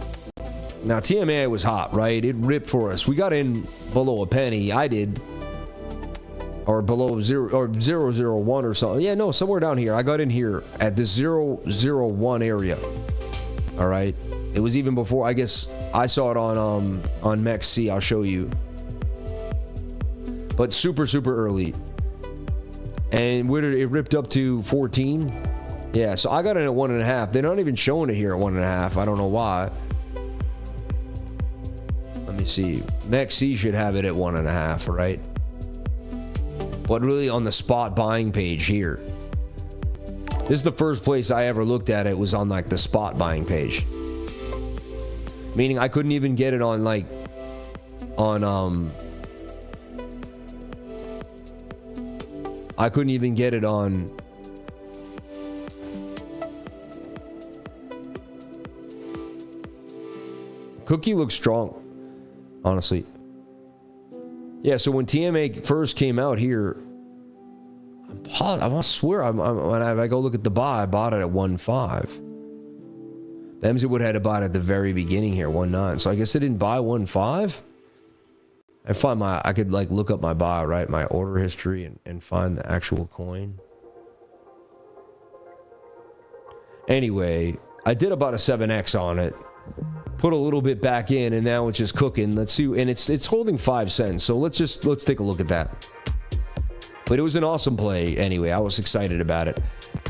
S1: Now, TMAI was hot, right? It ripped for us. We got in below a penny. I did. Or below 001 or something. Yeah, no, somewhere down here. I got in here at the 001 area. All right. It was even before, I guess, I saw it on MEXC. I'll show you. But super, super early. And where did it ripped up to 14? Yeah, so I got in at 1.5. They're not even showing it here at 1.5. I don't know why. Let me see. MEXC should have it at 1.5, right? But really on the spot buying page here. This is the first place I ever looked at it, was on like the spot buying page. Meaning I couldn't even get it on like I couldn't even get it on Cookie looks strong, honestly. Yeah, so when TMA first came out here, I swear, when I go look at the buy, I bought it at 1.5. Emsy would have had to buy it at the very beginning here, 1.9. So I guess I didn't buy 1.5. I could like look up my buy, right? My order history and find the actual coin. Anyway, I did about a 7x on it. Put a little bit back in, and now it's just cooking. Let's see, and it's holding 5 cents. So let's take a look at that. But it was an awesome play anyway. I was excited about it.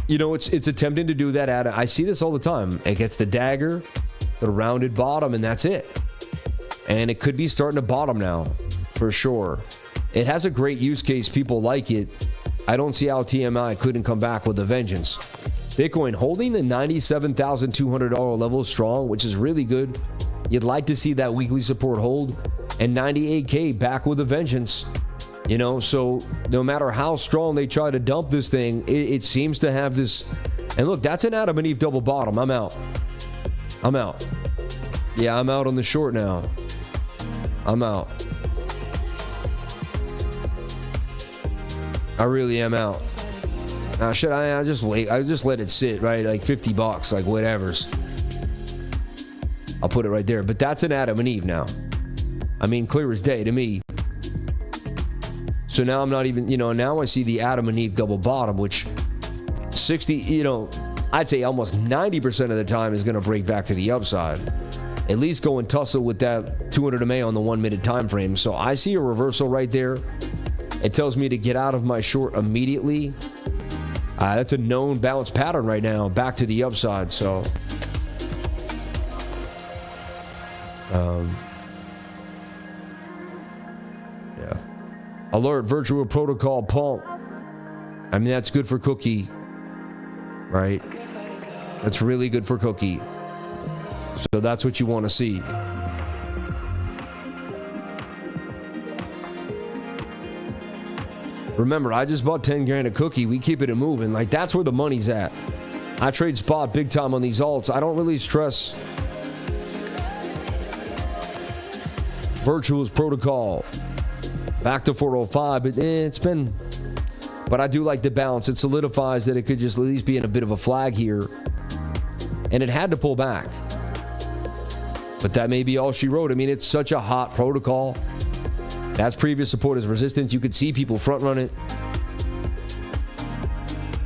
S1: It's attempting to do that. I see this all the time. It gets the dagger, the rounded bottom, and that's it. And it could be starting to bottom now, for sure. It has a great use case. People like it. I don't see how TMI couldn't come back with a vengeance. Bitcoin holding the $97,200 level strong, which is really good. You'd like to see that weekly support hold, and 98K back with a vengeance. So no matter how strong they try to dump this thing, it seems to have this. And look, that's an Adam and Eve double bottom. I'm out. Yeah, I'm out on the short now. I'm out. I really am out. Now, should I just wait? I just let it sit, right? Like $50, like whatever's. I'll put it right there. But that's an Adam and Eve now. I mean, clear as day to me. So now I'm not even, now I see the Adam and Eve double bottom, which 60, I'd say almost 90% of the time is going to break back to the upside. At least go and tussle with that 200 MA on the 1 minute time frame. So I see a reversal right there. It tells me to get out of my short immediately. That's a known bounce pattern right now, back to the upside. So, yeah. Alert, virtual protocol pump. I mean, that's good for Cookie, right? That's really good for Cookie. So that's what you want to see. Remember, I just bought 10 grand a Cookie. We keep it moving. Like, that's where the money's at. I trade spot big time on these alts. I don't really stress Virtual's protocol. Back to 405, but it's been... But I do like the bounce. It solidifies that it could just at least be in a bit of a flag here. And it had to pull back. But that may be all she wrote. I mean, it's such a hot protocol. That's previous support as resistance. You could see people front run it.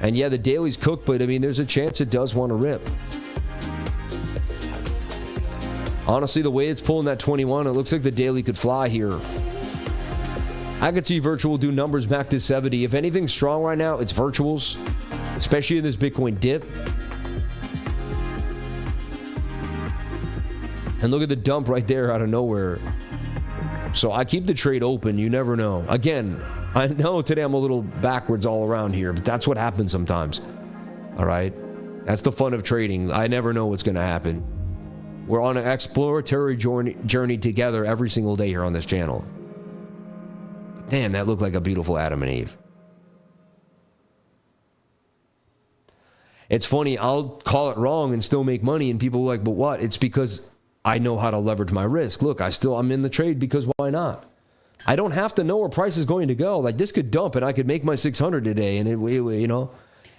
S1: And yeah, the daily's cooked, but I mean, there's a chance it does want to rip. Honestly, the way it's pulling that 21, it looks like the daily could fly here. I could see Virtual do numbers back to 70. If anything's strong right now, it's Virtuals, especially in this Bitcoin dip. And look at the dump right there out of nowhere. So I keep the trade open. You never know. Again, I know today I'm a little backwards all around here, but that's what happens sometimes. All right? That's the fun of trading. I never know what's going to happen. We're on an exploratory journey together every single day here on this channel. Damn, that looked like a beautiful Adam and Eve. It's funny, I'll call it wrong and still make money, and people are like, but what? It's because I know how to leverage my risk. Look, I'm in the trade because why not? I don't have to know where price is going to go. Like, this could dump and I could make my 600 today, and you know,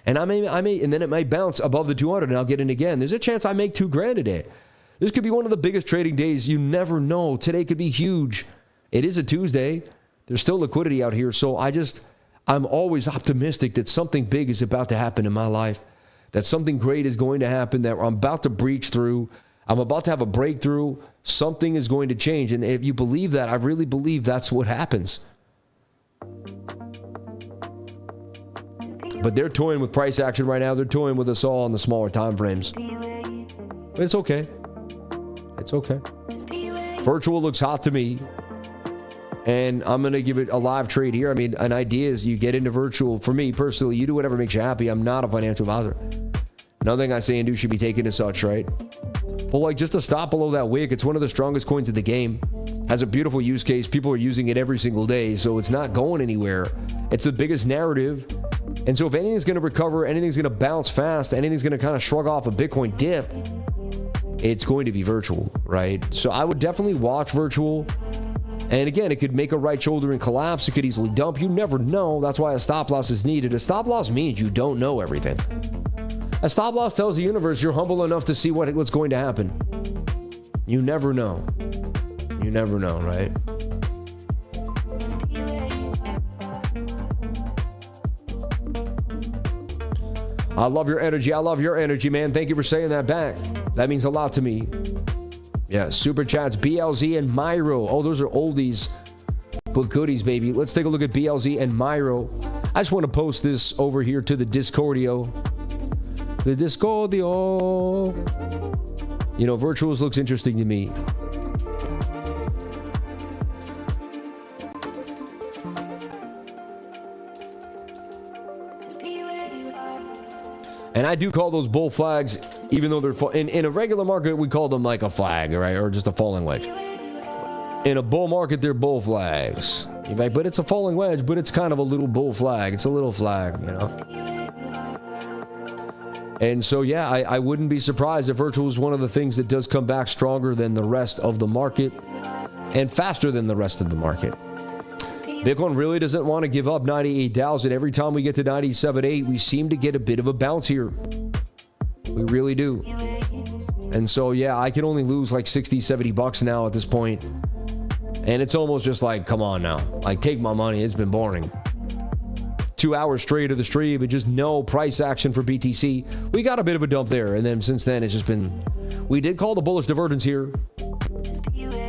S1: and I may, and then it might bounce above the 200 and I'll get in again. There's a chance I make 2 grand a day. This could be one of the biggest trading days. You never know. Today could be huge. It is a Tuesday. There's still liquidity out here. So I'm always optimistic that something big is about to happen in my life, that something great is going to happen, that I'm about to breach through. I'm about to have a breakthrough. Something is going to change. And if you believe that, I really believe that's what happens. But they're toying with price action right now. They're toying with us all on the smaller time frames. But it's okay. It's okay. Virtual looks hot to me. And I'm going to give it a live trade here. I mean, an idea is you get into Virtual. For me, personally, you do whatever makes you happy. I'm not a financial advisor. Nothing I say and do should be taken as such, right? But like, just to stop below that wick, it's one of the strongest coins in the game. Has a beautiful use case. People are using it every single day, so it's not going anywhere. It's the biggest narrative. And so if anything's going to recover, anything's going to bounce fast, anything's going to kind of shrug off a Bitcoin dip, it's going to be Virtual, right? So I would definitely watch Virtual. And again, it could make a right shoulder and collapse. It could easily dump. You never know. That's why a stop loss is needed. A stop loss means you don't know everything. A stop loss tells the universe you're humble enough to see what's going to happen. You never know. You never know, right? I love your energy. I love your energy, man. Thank you for saying that back. That means a lot to me. Yeah, super chats, BLZ and MYRO. Oh, those are oldies, but goodies, baby. Let's take a look at BLZ and MYRO. I just want to post this over here to the Discordio. The Discordio. You know, Virtuals looks interesting to me. And I do call those bull flags, even though they're in a regular market, we call them like a flag, right? Or just a falling wedge. In a bull market, they're bull flags. You're like, but it's a falling wedge, but it's kind of a little bull flag. It's a little flag, you know? And so, yeah, I wouldn't be surprised if Virtual is one of the things that does come back stronger than the rest of the market and faster than the rest of the market. Bitcoin really doesn't want to give up 98,000. Every time we get to 97.8, we seem to get a bit of a bounce here. We really do. And so, yeah, I can only lose like 60, 70 bucks now at this point. And it's almost just like, come on now. Like, take my money. It's been boring. 2 hours straight of the stream and just no price action for BTC. We got a bit of a dump there. And then since then, it's just been... We did call the bullish divergence here,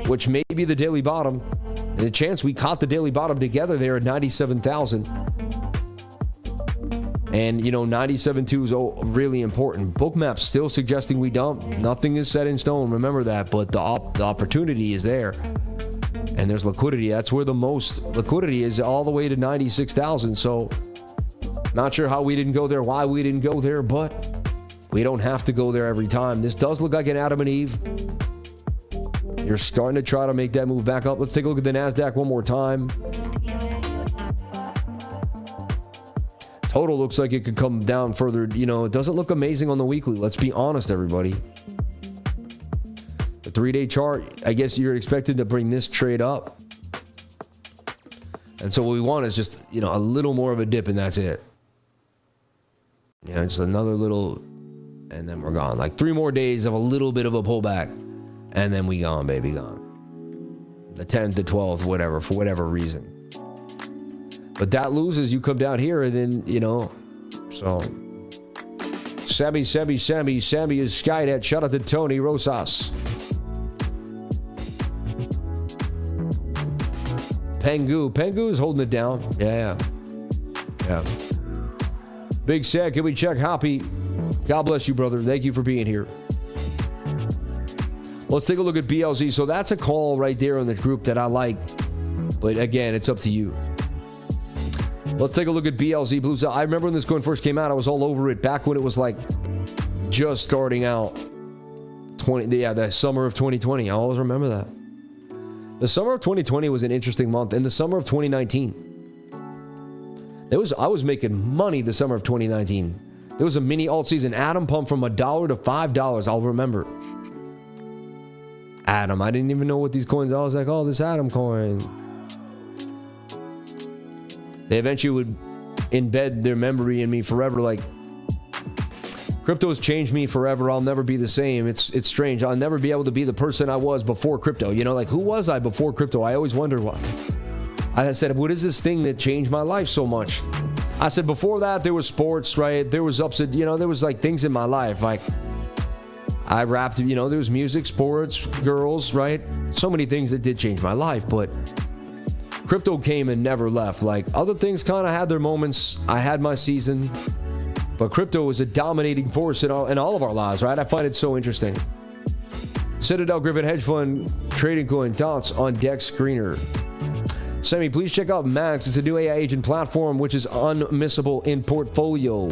S1: which may be the daily bottom. And a chance we caught the daily bottom together there at 97,000. And, you know, 97.2 is really important. BOOKMAP still suggesting we dump. Nothing is set in stone. Remember that. But the opportunity is there. And there's liquidity. That's where the most liquidity is, all the way to 96,000. So, not sure how we didn't go there, why we didn't go there, but we don't have to go there every time. This does look like an Adam and Eve. You're starting to try to make that move back up. Let's take a look at the NASDAQ one more time. Total looks like it could come down further. You know, it doesn't look amazing on the weekly. Let's be honest, everybody. The 3-day chart, I guess you're expected to bring this trade up. And so what we want is just, you know, a little more of a dip, and that's it. Yeah, just another little, and then we're gone. Like 3 more days of a little bit of a pullback, and then we gone, baby, gone. The 10th, the 12th, whatever, for whatever reason. But that loses, you come down here, and then, you know, so. Sammy is Skynet. Shout out to Tony Rosas. Pengu is holding it down. Yeah. Big Sad, can we check Hoppy? God bless you, brother. Thank you for being here. Let's take a look at BLZ. So that's a call right there in the group that I like. But again, it's up to you. Let's take a look at BLZ Blues. I remember when this coin first came out, I was all over it back when it was like just starting out. The summer of 2020. I always remember that. The summer of 2020 was an interesting month. And the summer of 2019, I was making money the summer of 2019. There was a mini alt season. Atom pumped from $1 to $5. I'll remember. Atom. I didn't even know what these coins are. I was like, oh, this Atom coin. They eventually would embed their memory in me forever. Like, crypto's changed me forever. I'll never be the same. It's strange. I'll never be able to be the person I was before crypto. You know, like, who was I before crypto? I always wondered why. I said, what is this thing that changed my life so much? I said, before that, there was sports, right? There was ups and, you know, there was like things in my life. Like, I rapped, you know, there was music, sports, girls, right? So many things that did change my life, but crypto came and never left. Like, other things kind of had their moments. I had my season, but crypto was a dominating force in all of our lives, right? I find it so interesting. Citadel Griffin Hedge Fund trading coin dots on deck screener. Sammy, please check out Max. It's a new AI agent platform which is unmissable in portfolio.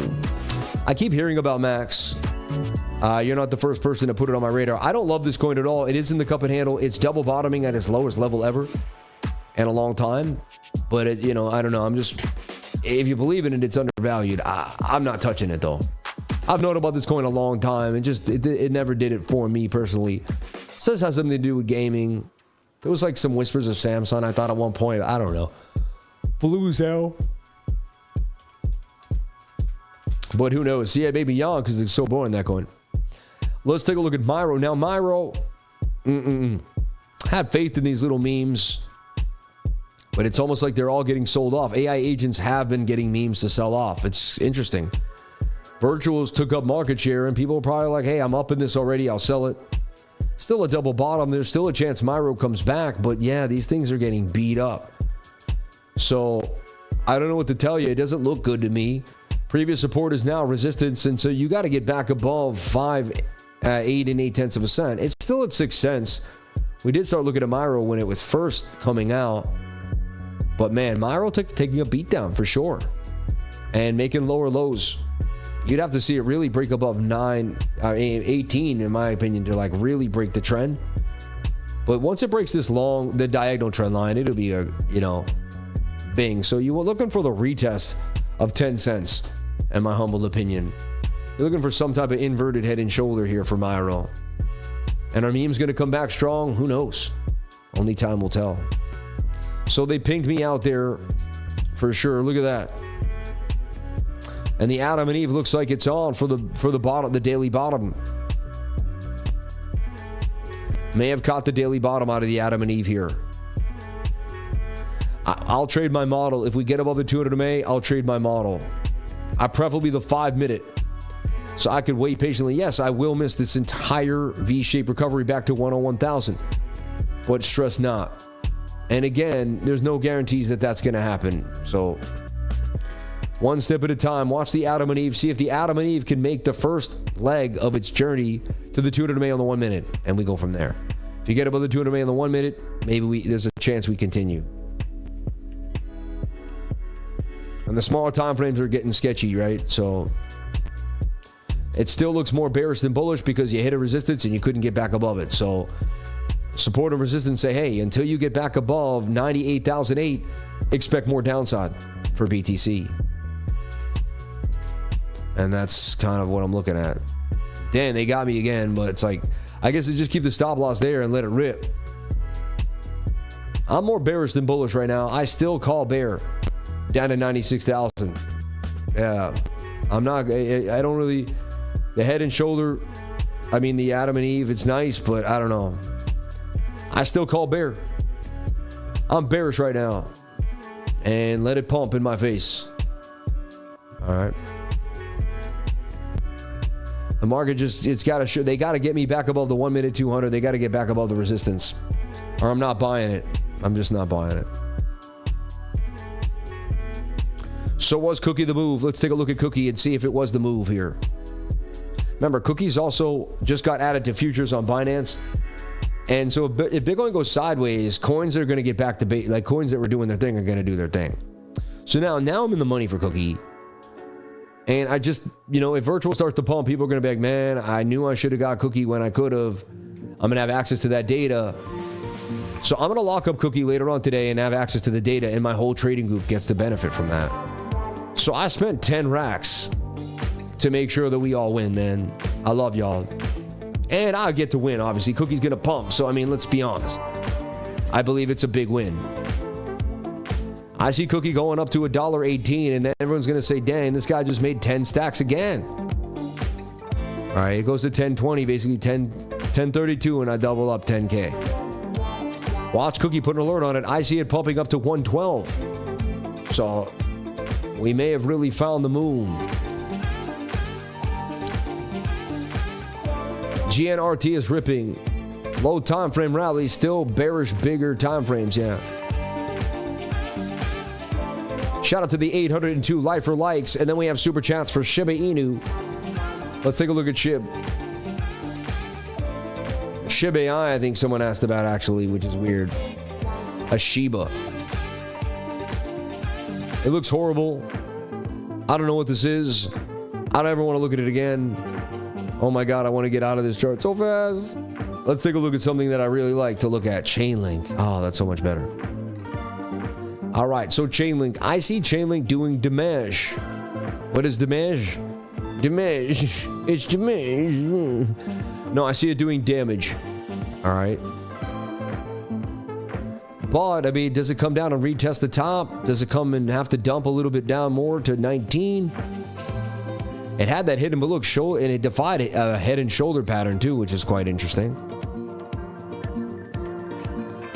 S1: I keep hearing about Max. You're not the first person to put it on my radar. I don't love this coin at all. It is in the cup and handle. It's double bottoming at its lowest level ever in a long time. But, it, you know, I don't know. I'm just, if you believe in it, it's undervalued. I'm not touching it, though. I've known about this coin a long time. It never did it for me personally. It does have something to do with gaming. There was like some whispers of Samsung, I thought at one point. I don't know. Blue as hell. But who knows? See, I may be young because it's so boring, that coin. Let's take a look at MYRO. Now, MYRO, have faith in these little memes. But it's almost like they're all getting sold off. AI agents have been getting memes to sell off. It's interesting. Virtuals took up market share, and people are probably like, hey, I'm up in this already. I'll sell it. Still a double bottom. There's still a chance MYRO comes back. But yeah, these things are getting beat up. So I don't know what to tell you. It doesn't look good to me. Previous support is now resistance. And so you got to get back above 8 8/8 of a cent. It's still at 6 cents. We did start looking at MYRO when it was first coming out. But man, MYRO taking a beat down for sure. And making lower lows. You'd have to see it really break above 18, in my opinion, to like really break the trend. But once it breaks this long, the diagonal trend line, it'll be a, you know, bing. So you were looking for the retest of 10 cents, in my humble opinion. You're looking for some type of inverted head and shoulder here for MYRO. And our meme's going to come back strong. Who knows? Only time will tell. So they pinged me out there for sure. Look at that. And the Adam and Eve looks like it's on for the bottom, the daily bottom. May have caught the daily bottom out of the Adam and Eve here. I'll trade my model. If we get above the 200 MA, I'll trade my model. I preferably the 5-minute. So I could wait patiently. Yes, I will miss this entire V-shaped recovery back to 101,000. But stress not. And again, there's no guarantees that that's going to happen. So one step at a time. Watch the Adam and Eve. See if the Adam and Eve can make the first leg of its journey to the 200 MA on the 1 minute. And we go from there. If you get above the 200 MA on the 1 minute, maybe there's a chance we continue. And the smaller time frames are getting sketchy, right? So it still looks more bearish than bullish because you hit a resistance and you couldn't get back above it. So support and resistance say, hey, until you get back above 98,008, expect more downside for BTC. And that's kind of what I'm looking at. Damn, they got me again, but it's like, I guess they just keep the stop loss there and let it rip. I'm more bearish than bullish right now. I still call bear down to 96,000. Yeah, I'm not, I don't really, the head and shoulder, I mean, the Adam and Eve, it's nice, but I don't know. I still call bear. I'm bearish right now. And let it pump in my face. All right. The market just, it's got to show, they got to get me back above the 1 minute 200. They got to get back above the resistance. Or I'm not buying it. I'm just not buying it. So was Cookie the move? Let's take a look at Cookie and see if it was the move here. Remember, Cookie's also just got added to futures on Binance. And so if Bitcoin goes sideways, coins that are going to get back to base, like coins that were doing their thing are going to do their thing. So now I'm in the money for Cookie. And I just, you know, if virtual starts to pump, people are going to be like, man, I knew I should have got Cookie when I could have. I'm going to have access to that data. So I'm going to lock up Cookie later on today and have access to the data, and my whole trading group gets to benefit from that. So I spent 10 racks to make sure that we all win, man. I love y'all. And I get to win, obviously. Cookie's going to pump. So, I mean, let's be honest. I believe it's a big win. I see Cookie going up to $1.18, and then everyone's going to say, dang, this guy just made 10 stacks again. All right, it goes to 1020, basically 1032, and I double up 10K. Watch Cookie put an alert on it. I see it pumping up to 112. So we may have really found the moon. GNRT is ripping. Low time frame rally, still bearish, bigger time frames, yeah. Shout out to the 802 lifer likes, and then we have super chats for Shiba Inu. Let's take a look at SHIB. SHIBAI, I think someone asked about actually, which is weird. A Shiba. It looks horrible. I don't know what this is. I don't ever want to look at it again. Oh my God, I want to get out of this chart so fast. Let's take a look at something that I really like to look at. Chainlink. Oh, that's so much better. All right, so Chainlink. I see Chainlink doing damage. What is damage? Damage. It's damage. No, I see it doing damage. All right. But, I mean, does it come down and retest the top? Does it come and have to dump a little bit down more to 19? It had that hidden, but look, and it defied a head and shoulder pattern too, which is quite interesting.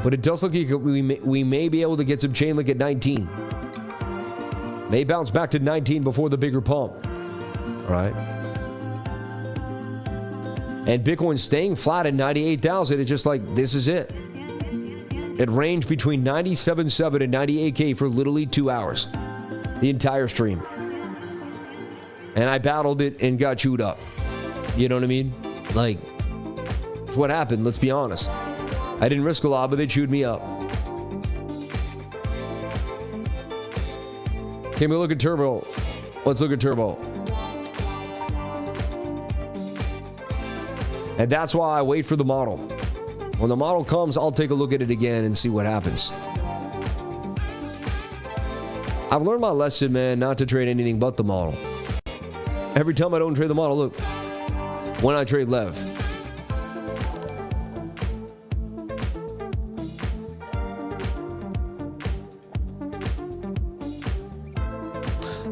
S1: But it does look like we may be able to get some Chainlink at 19. May bounce back to 19 before the bigger pump. All right. And Bitcoin staying flat at 98,000. It's just like, this is it. It ranged between 97.7 and 98K for literally 2 hours. The entire stream. And I battled it and got chewed up. You know what I mean? Like, it's what happened, let's be honest. I didn't risk a lot, but they chewed me up. Can we look at Turbo? Let's look at Turbo. And that's why I wait for the model. When the model comes, I'll take a look at it again and see what happens. I've learned my lesson, man, not to trade anything but the model. Every time I don't trade the model, look, when I trade Lev.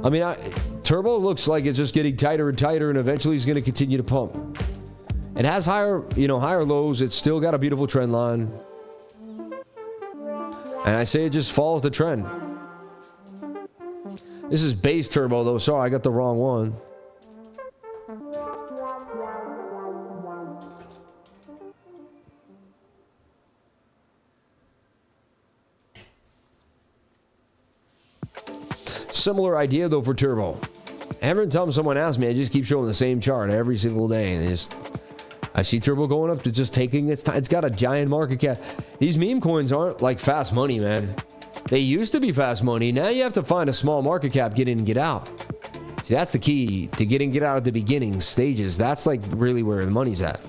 S1: I mean, Turbo looks like it's just getting tighter and tighter, and eventually he's going to continue to pump. It has higher lows. It's still got a beautiful trend line. And I say it just follows the trend. This is base Turbo, though. Sorry, I got the wrong one. similar idea though for Turbo. Every time someone asks me, I just keep showing the same chart every single day, and I see Turbo going up to just taking its time. It's got a giant market cap. These meme coins aren't like fast money, man. They used to be fast money. Now you have to find a small market cap, get in and get out. See, that's the key to get out at the beginning stages. That's like really where the money's at.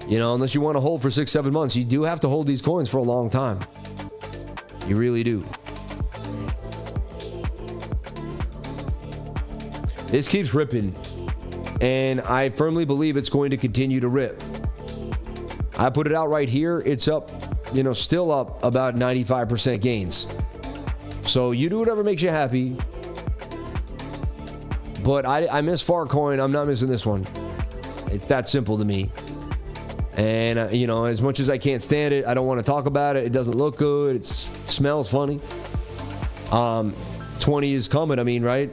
S1: You know, unless you want to hold for 6-7 months, you do have to hold these coins for a long time. You really do. This keeps ripping, and I firmly believe it's going to continue to rip. I put it out right here. It's up, you know, still up about 95% gains. So you do whatever makes you happy. But I miss Farcoin. I'm not missing this one. It's that simple to me. And, you know, as much as I can't stand it, I don't want to talk about it. It doesn't look good. It smells funny. 20 is coming, I mean, right?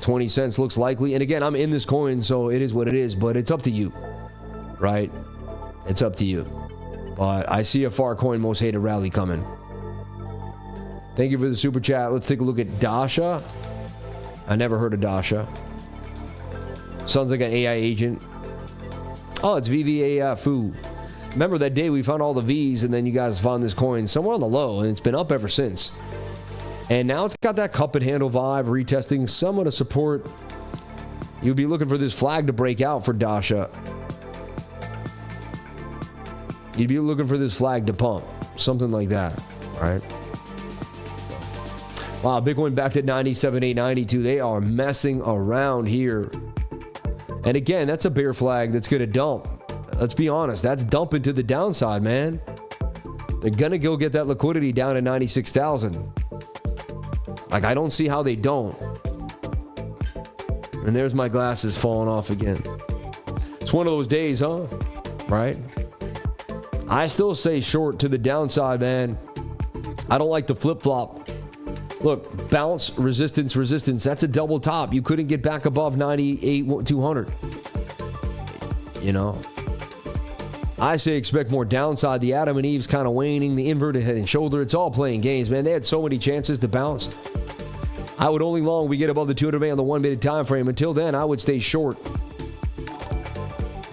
S1: 20 cents looks likely. And again, I'm in this coin, so it is what it is. But it's up to you, right? It's up to you. But I see a Farcoin most hated rally coming. Thank you for the super chat. Let's take a look at Dasha. I never heard of Dasha. Sounds like an AI agent. Oh, it's VVAFU. Remember that day we found all the V's and then you guys found this coin somewhere on the low and it's been up ever since. And now it's got that cup and handle vibe, retesting somewhat of support. You'll be looking for this flag to break out for Dasha. You'd be looking for this flag to pump. Something like that, right? Wow, Bitcoin back to 97,892. They are messing around here. And again, that's a bear flag that's going to dump. Let's be honest. That's dumping to the downside, man. They're going to go get that liquidity down to 96,000. Like, I don't see how they don't. And there's my glasses falling off again. It's one of those days, huh? Right? I still say short to the downside, man. I don't like the flip-flop. Look, bounce, resistance, resistance. That's a double top. You couldn't get back above 98,200. You know? I say expect more downside. The Adam and Eve's kind of waning. The inverted head and shoulder. It's all playing games, man. They had so many chances to bounce. I would only long we get above the 200 on the 1 minute time frame. Until then, I would stay short.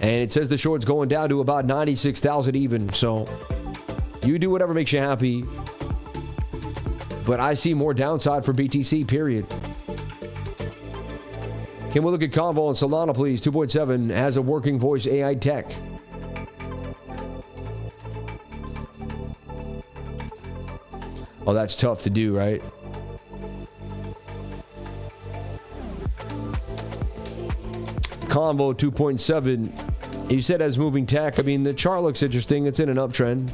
S1: And it says the short's going down to about 96,000 even. So you do whatever makes you happy. But I see more downside for BTC, period. Can we look at CONVO and Solana, please? 2.7 has a working voice AI tech. Oh, that's tough to do, right? CONVO 2.7. You said as moving tech. I mean, the chart looks interesting. It's in an uptrend.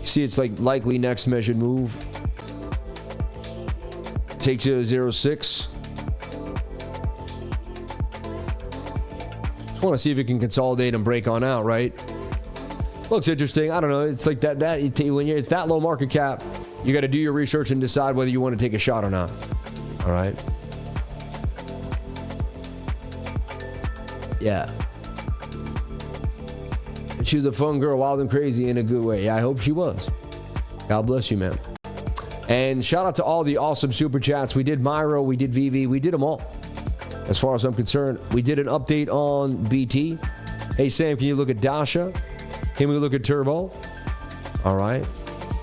S1: See, it's like likely next measured move. Takes you to 0.6. Just want to see if it can consolidate and break on out, right? Looks interesting. I don't know. It's like that when it's that low market cap, you got to do your research and decide whether you want to take a shot or not. All right. Yeah. She was a fun girl, wild and crazy in a good way. Yeah, I hope she was. God bless you, man. And shout out to all the awesome super chats. We did MYRO, we did VV, we did them all. As far as I'm concerned, we did an update on BT. Hey, Sam, can you look at Dasha? Can we look at Turbo? All right.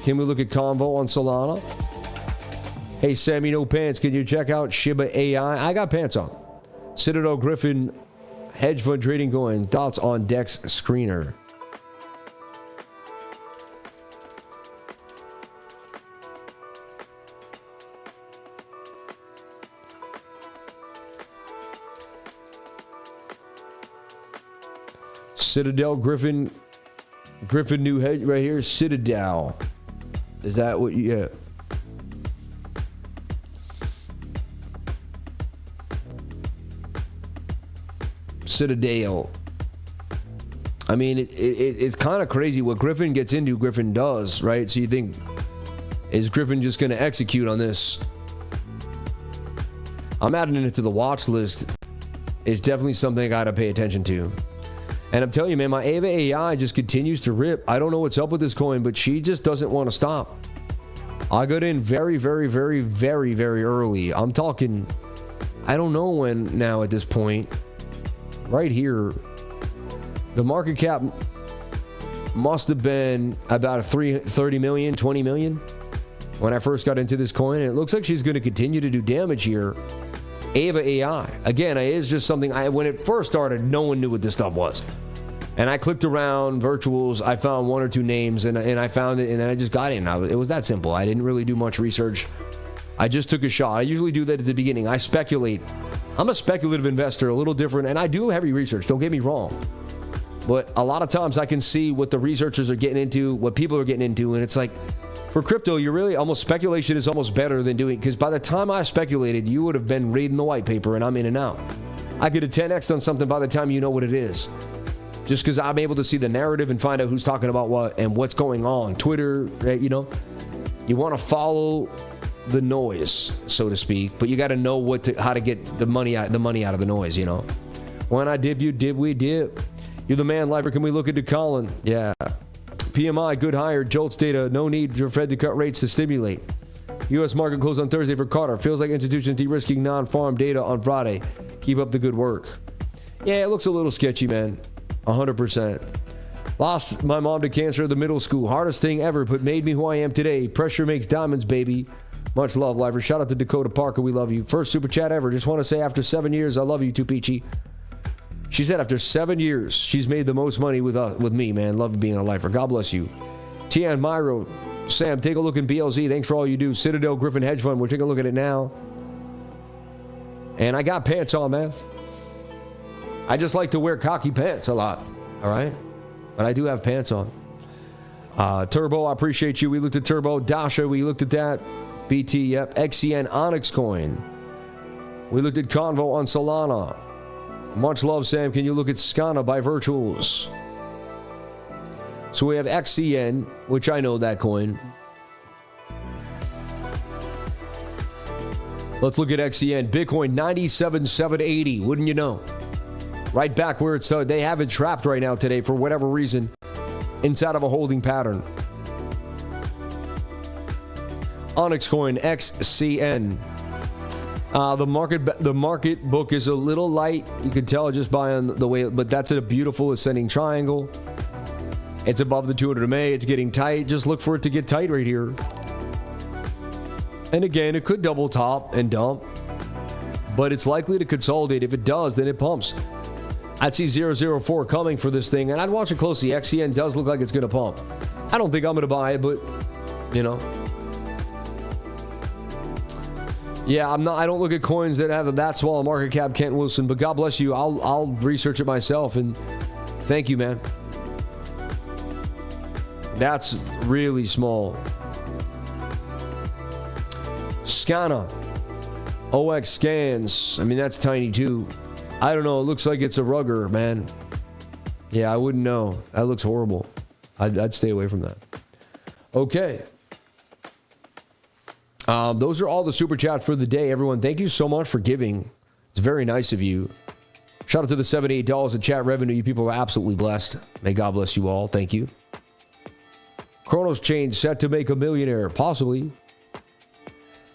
S1: Can we look at CONVO on Solana? Hey, Sammy, no pants. Can you check out SHIBAI? I got pants on. Citadel Griffin, hedge fund trading coin. Thoughts on Dex Screener? Citadel Griffin new head right here. Citadel. Is that what you get? Citadel. I mean, it's kind of crazy what Griffin gets into. Griffin does, right? So you think, is Griffin just going to execute on this? I'm adding it to the watch list. It's definitely something I got to pay attention to. And I'm telling you, man, my Ava AI just continues to rip. I don't know what's up with this coin, but she just doesn't want to stop. I got in very, very, very, very, very early. I'm talking, I don't know when now at this point. Right here, the market cap must have been about 30 million, 20 million when I first got into this coin. And it looks like she's going to continue to do damage here. Ava AI. Again, it is just something, when it first started, no one knew what this stuff was. And I clicked around virtuals. I found one or two names, and I found it, and then I just got in. It was that simple. I didn't really do much research. I just took a shot. I usually do that at the beginning. I speculate. I'm a speculative investor, a little different, and I do heavy research. Don't get me wrong. But a lot of times I can see what the researchers are getting into, what people are getting into, and it's like, for crypto, you're really almost, speculation is almost better than doing, because by the time I speculated, you would have been reading the white paper, and I'm in and out. I could have 10x on something by the time you know what it is. Just because I'm able to see the narrative and find out who's talking about what and what's going on. Twitter, you know, you want to follow the noise, so to speak, but you got to know how to get the money out of the noise, you know. When I dip, you dip, we dip. You're the man, Lifer. Can we look into KOLIN? Yeah. PMI, good hire. Jolts data. No need for Fed to cut rates to stimulate. U.S. market closed on Thursday for Carter. Feels like institutions de-risking non-farm data on Friday. Keep up the good work. Yeah, it looks a little sketchy, man. 100%. Lost my mom to cancer at the middle school. Hardest thing ever, but made me who I am today. Pressure makes diamonds, baby. Much love, Lifer. Shout out to Dakota Parker. We love you. First super chat ever. Just want to say after 7 years, I love you too, Peachy. She said after 7 years, she's made the most money with me, man. Love being a Lifer. God bless you. Tian MYRO. Sam, take a look in BLZ. Thanks for all you do. Citadel Griffin Hedge Fund. We're taking a look at it now. And I got pants on, man. I just like to wear cocky pants a lot. All right? But I do have pants on. Turbo, I appreciate you. We looked at Turbo. Dasha, we looked at that. BT, yep. XCN Onyx Coin. We looked at Convo on Solana. Much love, Sam. Can you look at Scana by Virtuals? So we have XCN, which I know that coin. Let's look at XCN. Bitcoin 97,780. Wouldn't you know? Right back where it's, they have it trapped right now today for whatever reason inside of a holding pattern. Onyx Coin XCN. The market book is a little light. You can tell just by the way, but that's a beautiful ascending triangle. It's above the 200 MA. It's getting tight. Just look for it to get tight right here. And again, it could double top and dump, but it's likely to consolidate. If it does, then it pumps. I'd see 004 coming for this thing, and I'd watch it closely. XCN does look like it's going to pump. I don't think I'm going to buy it, but, you know. Yeah, I don't look at coins that have that small market cap, Kent Wilson, but God bless you. I'll research it myself, and thank you, man. That's really small. Scana. OX scans. I mean, that's tiny too. I don't know. It looks like it's a rugger, man. Yeah, I wouldn't know. That looks horrible. I'd stay away from that. Okay. Those are all the super chats for the day, everyone. Thank you so much for giving. It's very nice of you. Shout out to the $78 in chat revenue. You people are absolutely blessed. May God bless you all. Thank you. Chronos Chain set to make a millionaire. Possibly.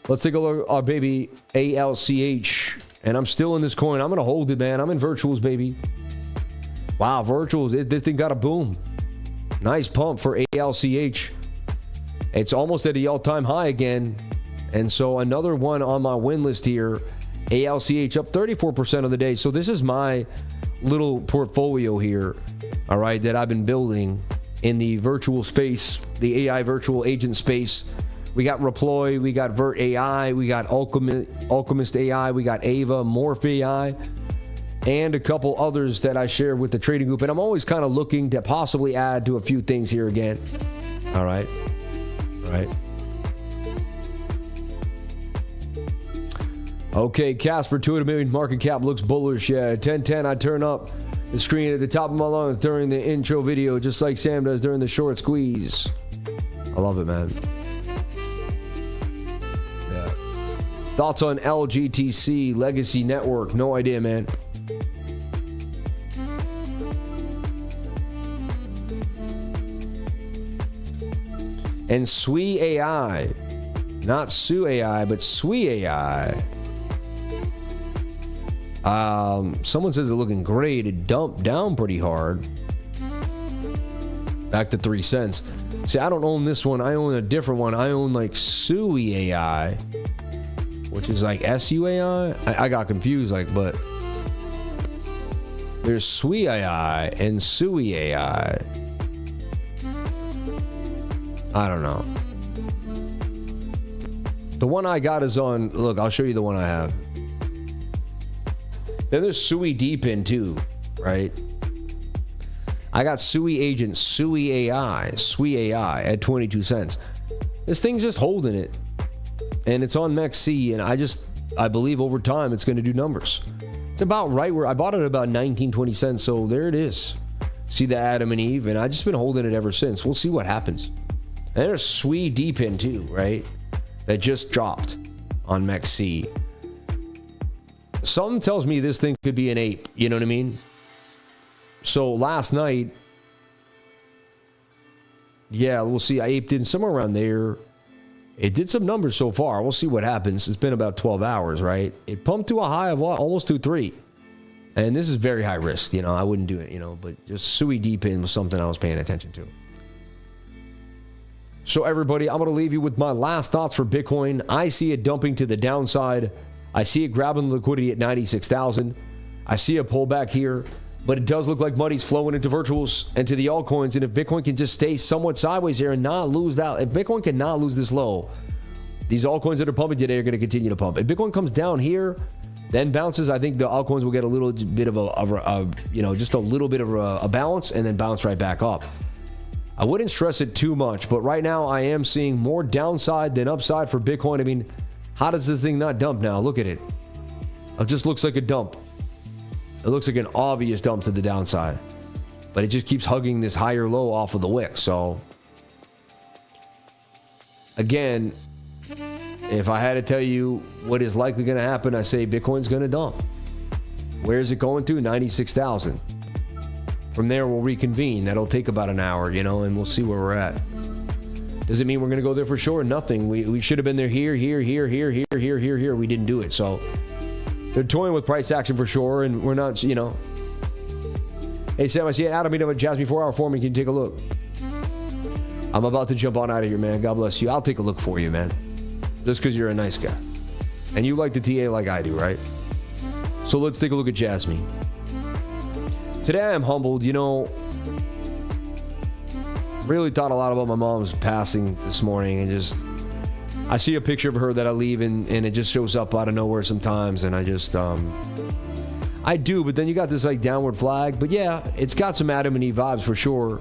S1: Let's take a look at our baby ALCH. And I'm still in this coin. I'm going to hold it, man. I'm in virtuals, baby. Wow, virtuals. This thing got a boom. Nice pump for ALCH. It's almost at the all-time high again. And so another one on my win list here. ALCH up 34% of the day. So this is my little portfolio here, all right, that I've been building in the virtual space, the AI virtual agent space. We got Reploy, we got Vert AI, we got Alchemist AI, we got Ava, Morph AI, and a couple others that I share with the trading group. And I'm always kind of looking to possibly add to a few things here again. All right. All right. Okay, Casper, 200 million market cap looks bullish. Yeah, 1010, I turn up the screen at the top of my lungs during the intro video, just like Sam does during the short squeeze. I love it, man. Yeah. Thoughts on LGTC Legacy Network? No idea, man. and SUIAI. Not SUAI, but SUIAI. Someone says it's looking great. It dumped down pretty hard. Back to 3 cents. See, I don't own this one. I own a different one. I own like SUIAI, which is like SUAI. I got confused, like, but there's SUIAI and SUIAI. I don't know. The one I got is on, look, I'll show you the one I have. Then there's SUIDEPIN too, right? I got SUI agent SUIAI at 22 cents. This thing's just holding it. And it's on MEXC, and I believe over time it's going to do numbers. It's about right where I bought it at about 19-20 cents, so there it is. See the Adam and Eve, and I've just been holding it ever since. We'll see what happens. And there's SUIDEPIN too, right? That just dropped on MEXC. Something tells me this thing could be an ape, you know what I mean? So last night, yeah, we'll see. I aped in somewhere around there. It did some numbers so far. We'll see what happens. It's been about 12 hours, right? It pumped to a high of almost 2.3. And this is very high risk. You know, I wouldn't do it, you know, but just SUIDEPIN was something I was paying attention to. So everybody, I'm going to leave you with my last thoughts for Bitcoin. I see it dumping to the downside. I see it grabbing liquidity at 96,000. I see a pullback here, but it does look like money's flowing into virtuals and to the altcoins. And if Bitcoin can just stay somewhat sideways here and not lose that, if Bitcoin cannot lose this low, these altcoins that are pumping today are going to continue to pump. If Bitcoin comes down here, then bounces, I think the altcoins will get a little bit of a you know, just a little bit of a balance and then bounce right back up. I wouldn't stress it too much, but right now I am seeing more downside than upside for Bitcoin. I mean, how does this thing not dump now? Look at it. It just looks like a dump. It looks like an obvious dump to the downside, but it just keeps hugging this higher low off of the wick. So again, if I had to tell you what is likely going to happen, I say Bitcoin's going to dump. Where is it going to? 96,000. From there, we'll reconvene. That'll take about an hour, you know, and we'll see where we're at. Does it mean we're going to go there for sure? Nothing. We should have been there here. We didn't do it. So they're toying with price action for sure, and we're not, you know. Hey, Sam, I see an Adam meetup at JASMY 4-hour foreman. Can you take a look? I'm about to jump on out of here, man. God bless you. I'll take a look for you, man. Just because you're a nice guy. And you like the TA like I do, right? So let's take a look at JASMY. Today I am humbled, you know. Really thought a lot about my mom's passing this morning, and just I see a picture of her that I leave and it just shows up out of nowhere sometimes, and I just I do, but then you got this like downward flag. But yeah, it's got some Adam and Eve vibes for sure.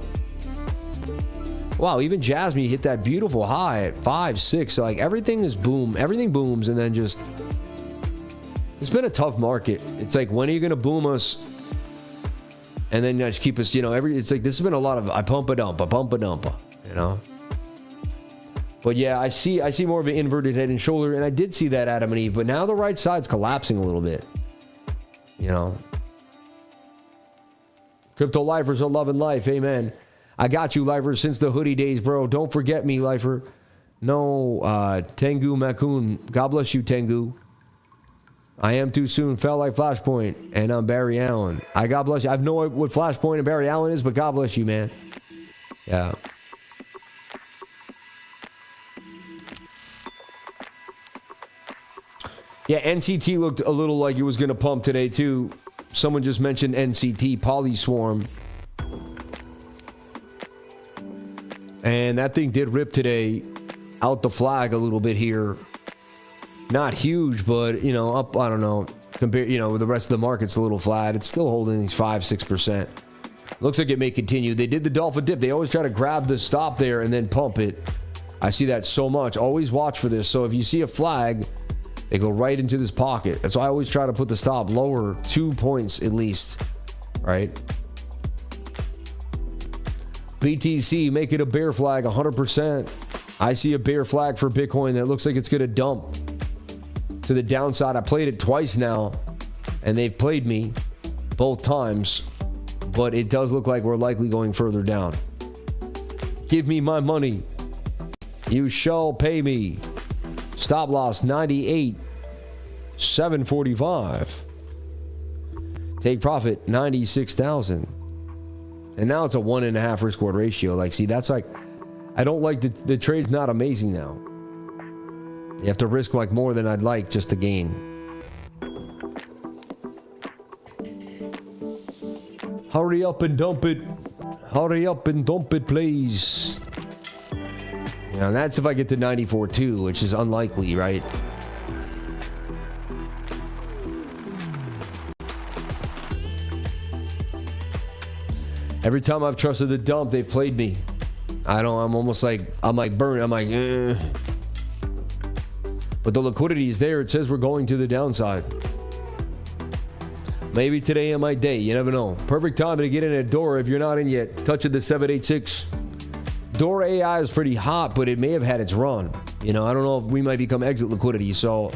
S1: Wow, even JASMY hit that beautiful high at 5-6. So like everything is boom, everything booms, and then just it's been a tough market. It's like, when are you gonna boom us? And then just keep us, you know, it's like this has been a lot of I pump a dump, you know. But yeah, I see more of an inverted head and shoulder, and I did see that Adam and Eve, but now the right side's collapsing a little bit. You know. Crypto lifers are loving life, amen. I got you, lifers, since the hoodie days, bro. Don't forget me, lifer. No, Tengu Makun. God bless you, Tengu. I am too soon. Felt like Flashpoint, and I'm Barry Allen. God bless you. I have no idea what Flashpoint and Barry Allen is, but God bless you, man. Yeah. Yeah, NCT looked a little like it was going to pump today, too. Someone just mentioned NCT, Polyswarm. And that thing did rip today out the flag a little bit here. Not huge, but, you know, up, I don't know, compared, you know, with the rest of the market's a little flat. It's still holding these 5-6%. Looks like it may continue. They did the dolphin dip. They always try to grab the stop there and then pump it. I see that so much. Always watch for this. So if you see a flag, they go right into this pocket. That's why I always try to put the stop lower 2 points at least, right? BTC, make it a bear flag 100%. I see a bear flag for Bitcoin that looks like it's going to dump to the downside. I played it twice now, and they've played me both times, but it does look like we're likely going further down. Give me my money. You shall pay me. Stop loss 98,745. Take profit 96,000. And now it's a 1.5 risk reward ratio. Like, see, that's like, I don't like the trade's not amazing now. You have to risk like more than I'd like just to gain. Hurry up and dump it. Hurry up and dump it, please. You know, that's if I get to 94.2, which is unlikely, right? Every time I've trusted the dump, they've played me. I'm almost like, I'm like burnt. I'm like, But the liquidity is there. It says we're going to the downside. Maybe today ain't my day. You never know. Perfect time to get in at door if you're not in yet. Touching the 786. Door AI is pretty hot, but it may have had its run. You know, I don't know if we might become exit liquidity, so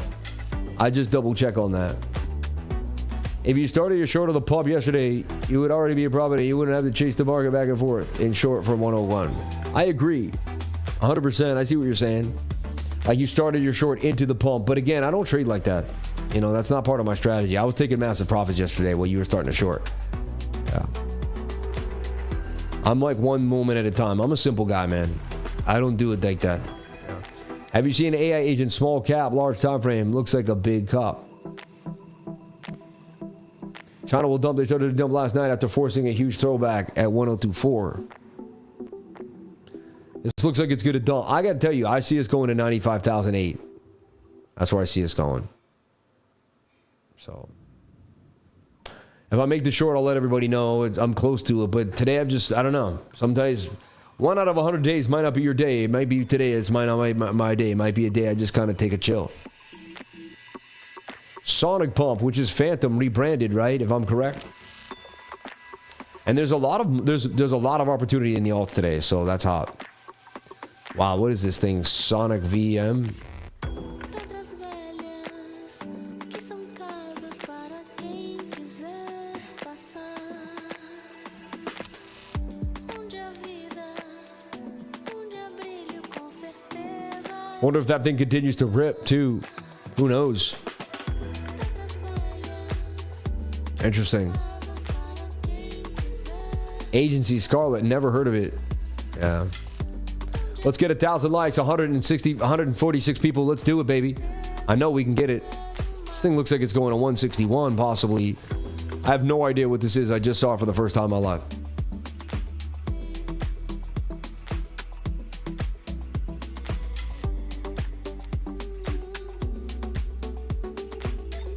S1: I just double check on that. If you started your short of the pub yesterday, you would already be a profit. You wouldn't have to chase the market back and forth in short from 101. I agree. 100%. I see what you're saying. Like you started your short into the pump. But again, I don't trade like that. You know, that's not part of my strategy. I was taking massive profits yesterday while you were starting to short. Yeah. I'm like one moment at a time. I'm a simple guy, man. I don't do it like that. Yeah. Have you seen AI agent small cap, large time frame? Looks like a big cup. China will dump. They started to dump last night after forcing a huge throwback at 102.4. This looks like it's going to dump. I got to tell you, I see us going to 95,008. That's where I see us going. So, if I make the short, I'll let everybody know. I'm close to it. But today, I don't know. Sometimes, 1 out of 100 days might not be your day. It might be today. It's might not be my day. It might be a day I just kind of take a chill. Sonic Pump, which is Phantom rebranded, right? If I'm correct. And there's a lot of opportunity in the alts today, so that's hot. Wow, what is this thing? Sonic VM. Wonder if that thing continues to rip too. Who knows? Interesting. Agency Scarlet, never heard of it. Yeah. Let's get 1,000 likes, 146 people. Let's do it, baby. I know we can get it. This thing looks like it's going to 161, possibly. I have no idea what this is. I just saw it for the first time in my life.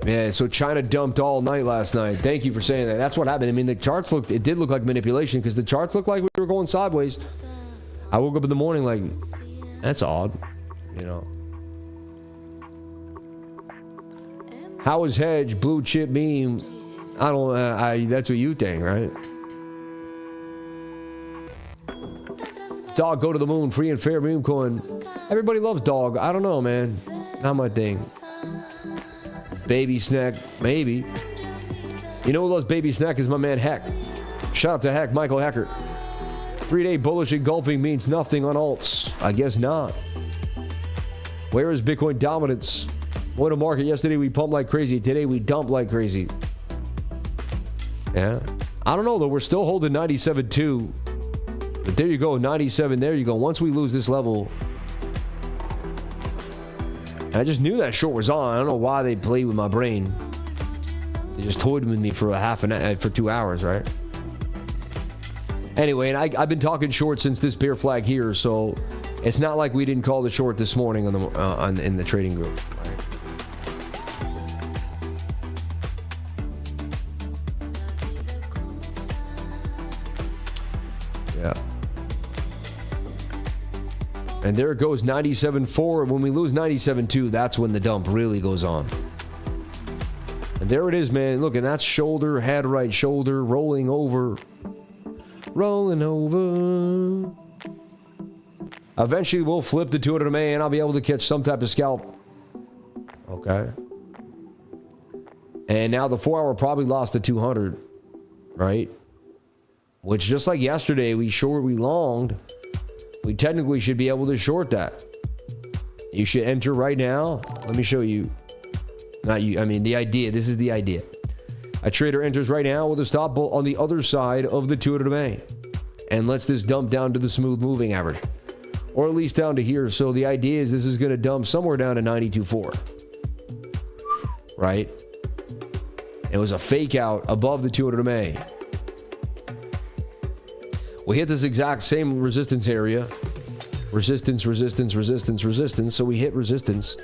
S1: Yeah, so China dumped all night last night. Thank you for saying that. That's what happened. I mean, the charts it did look like manipulation because the charts looked like we were going sideways. I woke up in the morning like, that's odd, you know. How is hedge, blue chip meme? I don't, that's what you think, right? Dog, go to the moon, free and fair meme coin. Everybody loves dog. I don't know, man. Not my thing. Baby snack, maybe. You know who loves baby snack is my man Heck. Shout out to Heck, Michael Heckert. 3-day bullish engulfing means nothing on alts. I guess not. Where is Bitcoin dominance? What a market. Yesterday we pumped like crazy. Today we dumped like crazy. Yeah. I don't know though. We're still holding 97.2. But there you go. 97. There you go. Once we lose this level. I just knew that short was on. I don't know why they played with my brain. They just toyed with me for for 2 hours, right? Anyway, and I've been talking short since this bear flag here, so it's not like we didn't call the short this morning in the trading group. Right? Yeah. And there it goes, 97.4. When we lose 97.2, that's when the dump really goes on. And there it is, man. Look, and that's shoulder, head, right shoulder, rolling over. Rolling over. Eventually, we'll flip the 200 MA and I'll be able to catch some type of scalp. Okay. And now the 4 hour probably lost to 200, right? Which just like yesterday, we longed. we technically should be able to short that. You should enter right now. Let me show you. Not you, I mean the idea. This is the idea. A trader enters right now with a stop on the other side of the 200 MA and lets this dump down to the smooth moving average, or at least down to here. So the idea is this is going to dump somewhere down to 92.4, right? It was a fake out above the 200 MA. We hit this exact same resistance area. Resistance, resistance, resistance, resistance. So we hit resistance.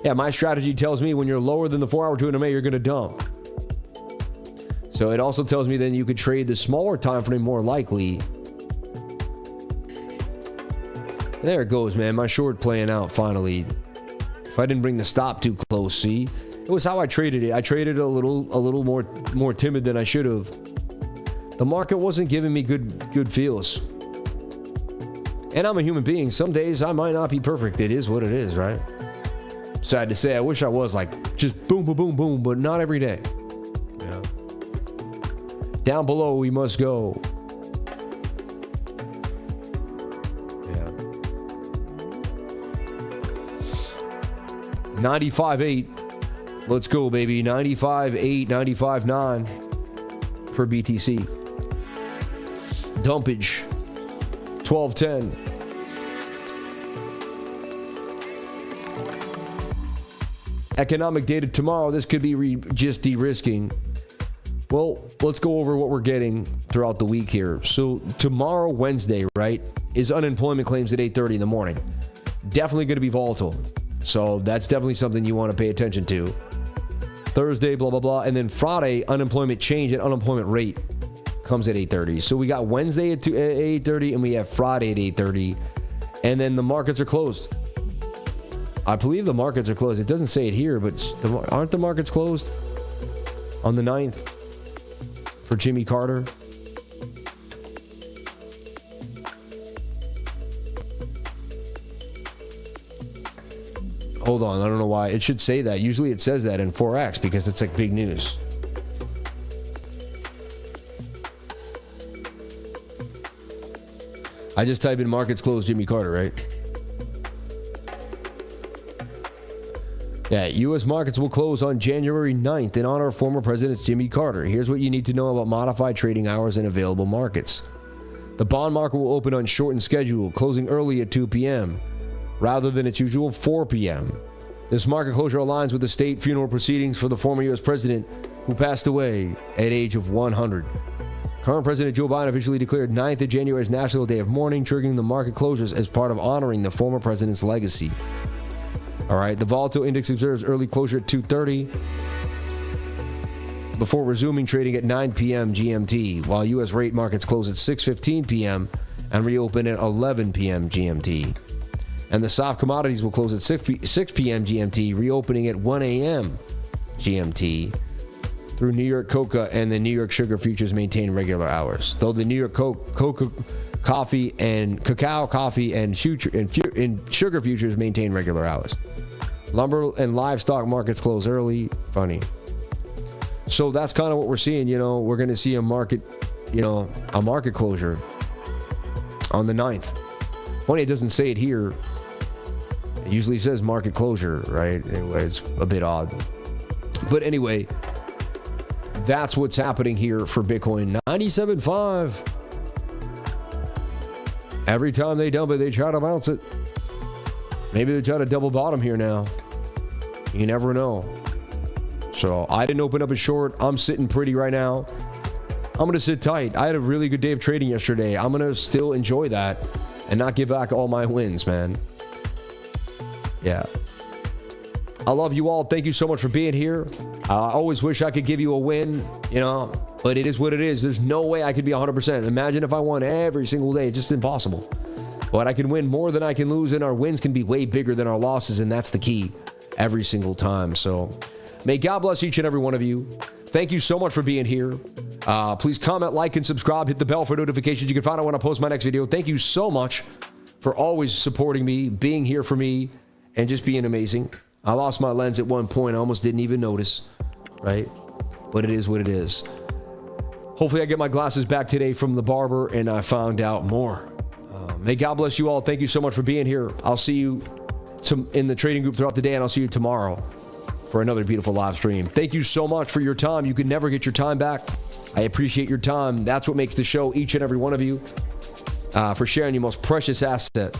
S1: Yeah, my strategy tells me when you're lower than the 4-hour 200 MA, you're going to dump. So it also tells me then you could trade the smaller time frame more likely. There it goes, man. My short playing out finally. If I didn't bring the stop too close, see? It was how I traded it. I traded a little more timid than I should have. The market wasn't giving me good feels. And I'm a human being. Some days I might not be perfect. It is what it is, right? Sad to say, I wish I was like just boom, boom, boom, boom, but not every day. Yeah. Down below we must go. Yeah. 95.8. Let's go, baby. 95.8, 95.9 for BTC. Dumpage. 12.10. Economic data tomorrow. This could be just de-risking. Well, let's go over what we're getting throughout the week here. So tomorrow, Wednesday, right, is unemployment claims at 8:30 in the morning. Definitely going to be volatile. So that's definitely something you want to pay attention to. Thursday, blah, blah, blah. And then Friday, unemployment change and unemployment rate comes at 8:30. So we got Wednesday at 8:30 and we have Friday at 8:30. And then the markets are closed. I believe the markets are closed. It doesn't say it here, but aren't the markets closed on the 9th for Jimmy Carter? Hold on, I don't know why. It should say that. Usually it says that in Forex because it's like big news. I just type in markets closed Jimmy Carter, right? Yeah, U.S. markets will close on January 9th in honor of former President Jimmy Carter. Here's what you need to know about modified trading hours and available markets. The bond market will open on shortened schedule, closing early at 2 p.m. rather than its usual 4 p.m. This market closure aligns with the state funeral proceedings for the former U.S. president who passed away at age of 100. Current President Joe Biden officially declared 9th of January as National Day of Mourning, triggering the market closures as part of honoring the former president's legacy. All right, the volatile index observes early closure at 2:30 before resuming trading at 9 p.m. GMT, while U.S. rate markets close at 6:15 p.m. and reopen at 11 p.m. GMT. And the soft commodities will close at 6 p.m. GMT, reopening at 1 a.m. GMT. Through New York Cocoa and the New York Sugar futures maintain regular hours, though the New York Cocoa coffee and cacao coffee and sugar futures maintain regular hours. Lumber and livestock markets close early. Funny. So that's kind of what we're seeing. You know, we're going to see a market closure on the 9th. Funny, it doesn't say it here. It usually says market closure, right? Anyway, it's a bit odd. But anyway, that's what's happening here for Bitcoin. 97.5. Every time they dump it, they try to bounce it. Maybe they try to double bottom here now. You never know. So I didn't open up a short. I'm sitting pretty right now. I'm going to sit tight. I had a really good day of trading yesterday. I'm going to still enjoy that and not give back all my wins, man. Yeah. I love you all. Thank you so much for being here. I always wish I could give you a win, but it is what it is. There's no way I could be 100%. Imagine if I won every single day. It's just impossible. But I can win more than I can lose, and our wins can be way bigger than our losses, and that's the key every single time. So may God bless each and every one of you. Thank you so much for being here. Please comment, like, and subscribe. Hit the bell for notifications. You can find out when I post my next video. Thank you so much for always supporting me, being here for me, and just being amazing. I lost my lens at one point. I almost didn't even notice, right? But it is what it is. Hopefully I get my glasses back today from the barber and I found out more May God bless you all. Thank you so much for being here. I'll see you in the trading group throughout the day, and I'll see you tomorrow for another beautiful live stream. Thank you so much for your time. You can never get your time back. I appreciate your time. That's what makes the show, each and every one of you, for sharing your most precious asset,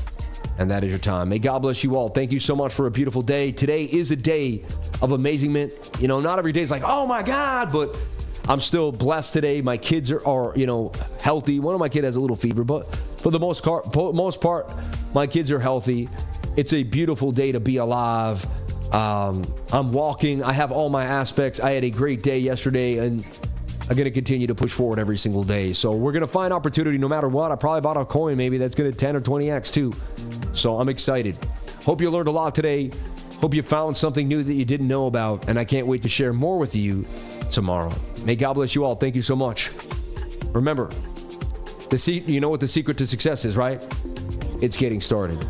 S1: and that is your time. May God bless you all. Thank you so much for a beautiful day. Today is a day of amazement. You know, not every day is like, oh my God, but I'm still blessed today. My kids are healthy. One of my kids has a little fever, but for the most part, my kids are healthy. It's a beautiful day to be alive. I'm walking. I have all my aspects. I had a great day yesterday, and I'm going to continue to push forward every single day. So we're going to find opportunity no matter what. I probably bought a coin maybe that's going to 10 or 20x too. So I'm excited. Hope you learned a lot today. Hope you found something new that you didn't know about, and I can't wait to share more with you tomorrow. May God bless you all. Thank you so much. Remember, you know what the secret to success is, right? It's getting started.